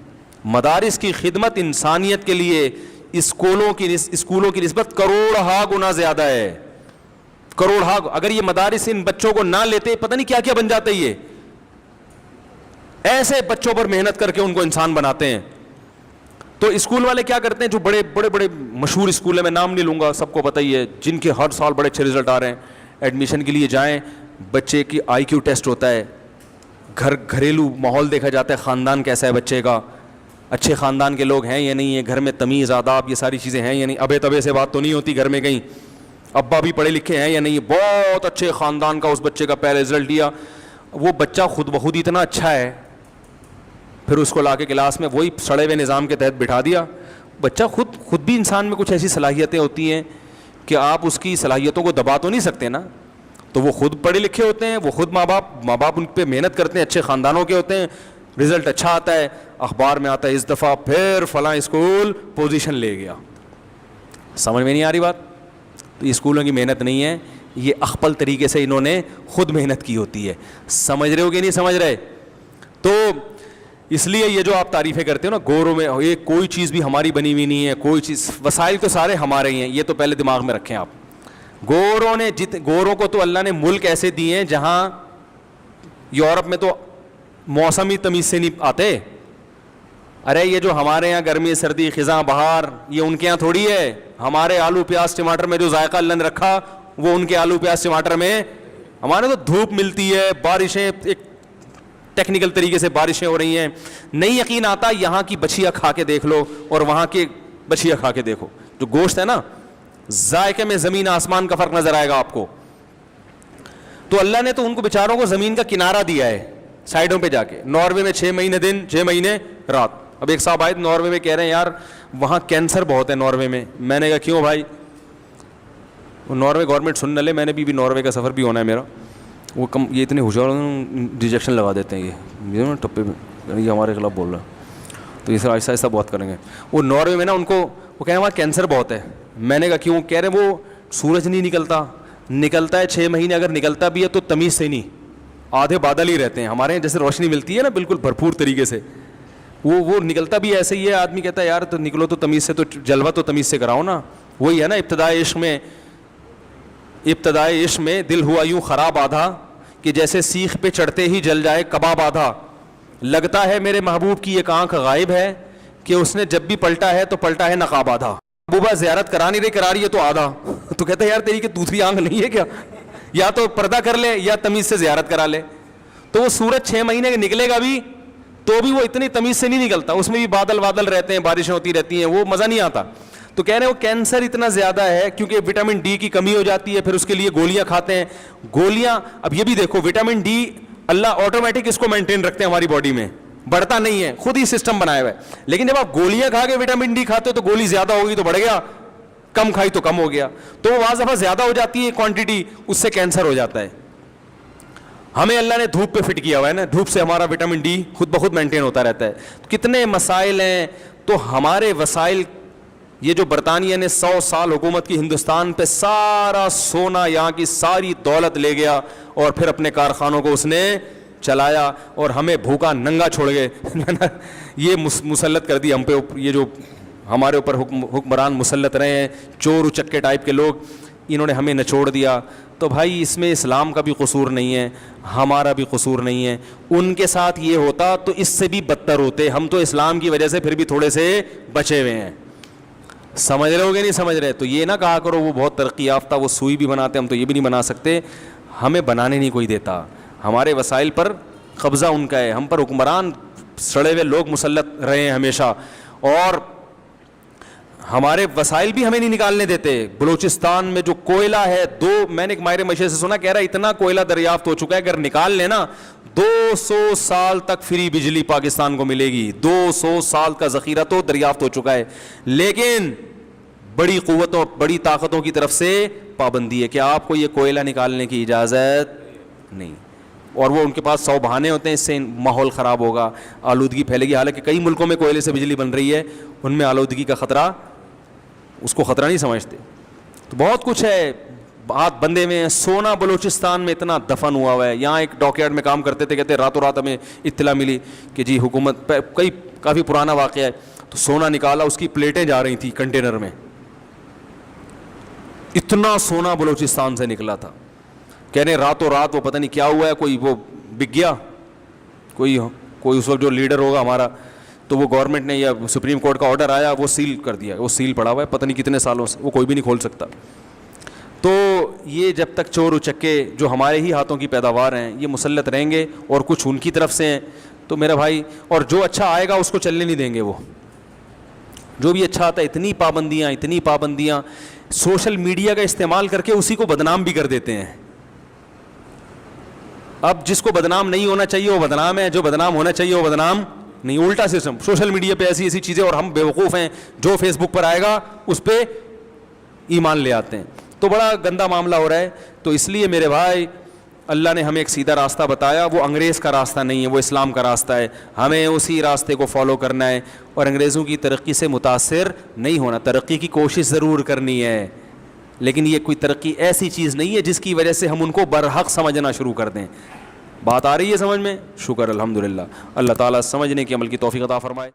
مدارس کی خدمت انسانیت کے لیے اسکولوں کی نسبت کروڑہا گنا زیادہ ہے, کروڑہا. اگر یہ مدارس ان بچوں کو نہ لیتے پتہ نہیں کیا کیا بن جاتے. یہ ایسے بچوں پر محنت کر کے ان کو انسان بناتے ہیں. تو اسکول والے کیا کرتے ہیں, جو بڑے بڑے بڑے مشہور اسکول ہیں, میں نام نہیں لوں گا, سب کو پتہ ہی ہے, جن کے ہر سال بڑے اچھے رزلٹ آ رہے ہیں, ایڈمیشن کے لیے جائیں, بچے کی IQ ٹیسٹ ہوتا ہے, گھریلو ماحول دیکھا جاتا ہے, خاندان کیسا ہے بچے کا, اچھے خاندان کے لوگ ہیں یا نہیں ہیں, گھر میں تمیز آداب یہ ساری چیزیں ہیں یا نہیں, ابے تبے سے بات تو نہیں ہوتی گھر میں کہیں, ابا بھی پڑھے لکھے ہیں یا نہیں. بہت اچھے خاندان کا اس بچے کا پہلے رزلٹ دیا, وہ بچہ خود بخود اتنا اچھا ہے, پھر اس کو لا کے کلاس میں وہی سڑے ہوئے نظام کے تحت بٹھا دیا. بچہ خود بھی انسان میں کچھ ایسی صلاحیتیں ہوتی ہیں کہ آپ اس کی صلاحیتوں کو دبا تو نہیں سکتے نا. تو وہ خود پڑھے لکھے ہوتے ہیں, وہ خود ماں باپ ان پہ محنت کرتے ہیں, اچھے خاندانوں کے ہوتے ہیں, رزلٹ اچھا آتا ہے, اخبار میں آتا ہے اس دفعہ پھر فلاں اسکول پوزیشن لے گیا. سمجھ میں نہیں آ رہی بات؟ تو اسکولوں کی محنت نہیں ہے, یہ اخپل طریقے سے انہوں نے خود محنت کی ہوتی ہے. سمجھ رہے ہو کہ نہیں سمجھ رہے؟ تو اس لیے یہ جو آپ تعریفیں کرتے ہو نا, گوروں میں یہ کوئی چیز بھی ہماری بنی ہوئی نہیں ہے, کوئی چیز, وسائل تو سارے ہمارے ہی ہیں, یہ تو پہلے دماغ میں رکھیں آپ. گوروں کو تو اللہ نے ملک ایسے دیے ہیں جہاں یورپ میں تو موسمی تمیز سے نہیں آتے. ارے یہ جو ہمارے یہاں گرمی سردی خزاں بہار, یہ ان کے یہاں تھوڑی ہے. ہمارے آلو پیاز ٹماٹر میں جو ذائقہ اللہ نے رکھا وہ ان کے آلو پیاز ٹماٹر میں. ہمارے تو دھوپ ملتی ہے, بارشیں, ایک ٹیکنیکل طریقے سے بارشیں ہو رہی ہیں. نہیں یقین آتا, یہاں کی بچھیا کھا کے دیکھ لو اور وہاں کے بچھیا کھا کے دیکھو. جو گوشت ہے نا, ذائقے میں زمین آسمان کا فرق نظر آئے گا آپ کو. تو اللہ نے تو ان کو بیچاروں کو زمین کا کنارہ دیا ہے سائڈوں پہ جا کے. ناروے میں 6 مہینے دن 6 مہینے رات. اب ایک صاحب آئے ناروے میں, کہہ رہے ہیں یار وہاں کینسر بہت ہے ناروے میں. میں نے کہا کیوں بھائی؟ ناروے گورنمنٹ سن نہ لے, میں نے بھی ناروے کا سفر بھی ہونا ہے میرا. وہ یہ اتنے ہوشیار ریجیکشن لگا دیتے ہیں, یہ نا ٹپے میں, یہ ہمارے خلاف بول رہا ہے, تو یہ سر آہستہ آہستہ بہت کریں گے. وہ ناروے میں نا ان کو وہ کہیں وہاں کینسر بہت ہے. میں نے کہا کیوں؟ کہہ رہے وہ سورج نہیں نکلتا ہے 6 مہینے, اگر نکلتا بھی ہے تو تمیز سے نہیں, آدھے بادل ہی رہتے ہیں. ہمارے یہاں جیسے روشنی ملتی ہے نا بالکل بھرپور طریقے سے, وہ نکلتا بھی ایسے ہی ہے. آدمی کہتا ہے یار تو نکلو تو تمیز سے, تو جلوہ تو تمیز سے کراؤ نا. وہی ہے نا ابتدائے عشق میں دل ہوا یوں خراب آدھا کہ جیسے سیخ پہ چڑھتے ہی جل جائے کباب آدھا. لگتا ہے میرے محبوب کی ایک آنکھ غائب ہے کہ اس نے جب بھی پلٹا ہے تو پلٹا ہے نقاب آدھا. محبوبہ زیارت کرا نہیں رہی, کرا رہی ہے تو آدھا. تو کہتا ہے یار تیری کہ دوسری آنکھ نہیں ہے کیا؟ یا تو پردہ کر لے یا تمیز سے زیارت کرا لے. تو وہ سورج 6 مہینے نکلے گا بھی تو بھی وہ اتنی تمیز سے نہیں نکلتا, اس میں بھی بادل رہتے ہیں, بارشیں ہوتی رہتی ہیں, وہ مزہ نہیں آتا. تو کہہ رہے ہیں وہ کینسر اتنا زیادہ ہے کیونکہ وٹامن ڈی کی کمی ہو جاتی ہے, پھر اس کے لیے گولیاں کھاتے ہیں. گولیاں, اب یہ بھی دیکھو وٹامن ڈی اللہ آٹومیٹک اس کو مینٹین رکھتے ہیں ہماری باڈی میں, بڑھتا نہیں ہے, خود ہی سسٹم بنایا ہوا ہے. لیکن جب آپ گولیاں کھا کے وٹامن ڈی کھاتے ہو تو گولی زیادہ ہوگی تو بڑھ گیا, کم کھائی تو کم ہو گیا. تو وہ بعض دفعہ زیادہ ہو جاتی ہے کوانٹٹی, اس سے کینسر ہو جاتا ہے. ہمیں اللہ نے دھوپ پہ فٹ کیا ہوا ہے نا, دھوپ سے ہمارا وٹامن ڈی خود بخود مینٹین ہوتا رہتا ہے. کتنے مسائل ہیں. تو ہمارے وسائل, یہ جو برطانیہ نے 100 سال حکومت کی ہندوستان پہ, سارا سونا یہاں کی ساری دولت لے گیا اور پھر اپنے کارخانوں کو اس نے چلایا اور ہمیں بھوکا ننگا چھوڑ گئے. یہ مسلط کر دی ہم پہ, یہ جو ہمارے اوپر حکمران مسلط رہے ہیں, چور اچکے ٹائپ کے لوگ, انہوں نے ہمیں نچوڑ دیا. تو بھائی اس میں اسلام کا بھی قصور نہیں ہے, ہمارا بھی قصور نہیں ہے. ان کے ساتھ یہ ہوتا تو اس سے بھی بدتر ہوتے. ہم تو اسلام کی وجہ سے پھر بھی تھوڑے سے بچے ہوئے ہیں. سمجھ رہے ہو کہ نہیں سمجھ رہے؟ تو یہ نہ کہا کرو وہ بہت ترقی یافتہ, وہ سوئی بھی بناتے, ہم تو یہ بھی نہیں بنا سکتے. ہمیں بنانے نہیں کوئی دیتا, ہمارے وسائل پر قبضہ ان کا ہے. ہم پر حکمران سڑے ہوئے لوگ مسلط رہے ہیں ہمیشہ, اور ہمارے وسائل بھی ہمیں نہیں نکالنے دیتے. بلوچستان میں جو کوئلہ ہے, میں نے ایک ماہر معیشت سے سنا, کہہ رہا اتنا کوئلہ دریافت ہو چکا ہے, اگر نکال لینا 200 سال تک فری بجلی پاکستان کو ملے گی. 200 سال کا ذخیرہ تو دریافت ہو چکا ہے, لیکن بڑی قوتوں, بڑی طاقتوں کی طرف سے پابندی ہے کہ آپ کو یہ کوئلہ نکالنے کی اجازت نہیں. اور وہ ان کے پاس 100 بہانے ہوتے ہیں, اس سے ماحول خراب ہوگا, آلودگی پھیلے گی. حالانکہ کئی ملکوں میں کوئلے سے بجلی بن رہی ہے, ان میں آلودگی کا خطرہ, اس کو خطرہ نہیں سمجھتے. تو بہت کچھ ہے ہاتھ بندے میں. سونا بلوچستان میں اتنا دفن ہوا ہے. یہاں ایک ڈاک یارڈ میں کام کرتے تھے, کہتے راتوں رات ہمیں اطلاع ملی کہ جی حکومت, کافی پرانا واقعہ ہے, تو سونا نکالا, اس کی پلیٹیں جا رہی تھیں کنٹینر میں. اتنا سونا بلوچستان سے نکلا تھا. کہہ رہے راتوں رات وہ پتہ نہیں کیا ہوا ہے, کوئی وہ بک گیا, کوئی اس وقت جو لیڈر ہوگا ہمارا, تو وہ گورنمنٹ نے یا سپریم کورٹ کا آرڈر آیا, وہ سیل کر دیا. وہ سیل پڑا ہوا ہے پتہ نہیں کتنے سالوں سے, وہ کوئی بھی نہیں کھول سکتا. تو یہ جب تک چور اچکے جو ہمارے ہی ہاتھوں کی پیداوار ہیں یہ مسلط رہیں گے, اور کچھ ان کی طرف سے ہیں, تو میرا بھائی, اور جو اچھا آئے گا اس کو چلنے نہیں دیں گے. وہ جو بھی اچھا آتا ہے, اتنی پابندیاں سوشل میڈیا کا استعمال کر کے اسی کو بدنام بھی کر دیتے ہیں. اب جس کو بدنام نہیں ہونا چاہیے وہ بدنام ہے, جو بدنام ہونا چاہیے وہ بدنام نہیں. الٹا سسٹم سوشل میڈیا پہ ایسی چیزیں, اور ہم بیوقوف ہیں, جو فیس بک پر آئے گا اس پہ ایمان لے آتے ہیں. تو بڑا گندا معاملہ ہو رہا ہے. تو اس لیے میرے بھائی, اللہ نے ہمیں ایک سیدھا راستہ بتایا, وہ انگریز کا راستہ نہیں ہے, وہ اسلام کا راستہ ہے. ہمیں اسی راستے کو فالو کرنا ہے, اور انگریزوں کی ترقی سے متاثر نہیں ہونا. ترقی کی کوشش ضرور کرنی ہے, لیکن یہ کوئی ترقی ایسی چیز نہیں ہے جس کی وجہ سے ہم ان کو برحق سمجھنا شروع کر دیں. بات آ رہی ہے سمجھ میں؟ شکر الحمدللہ. اللہ تعالیٰ سمجھنے کی عمل کی توفیق عطا فرمائے.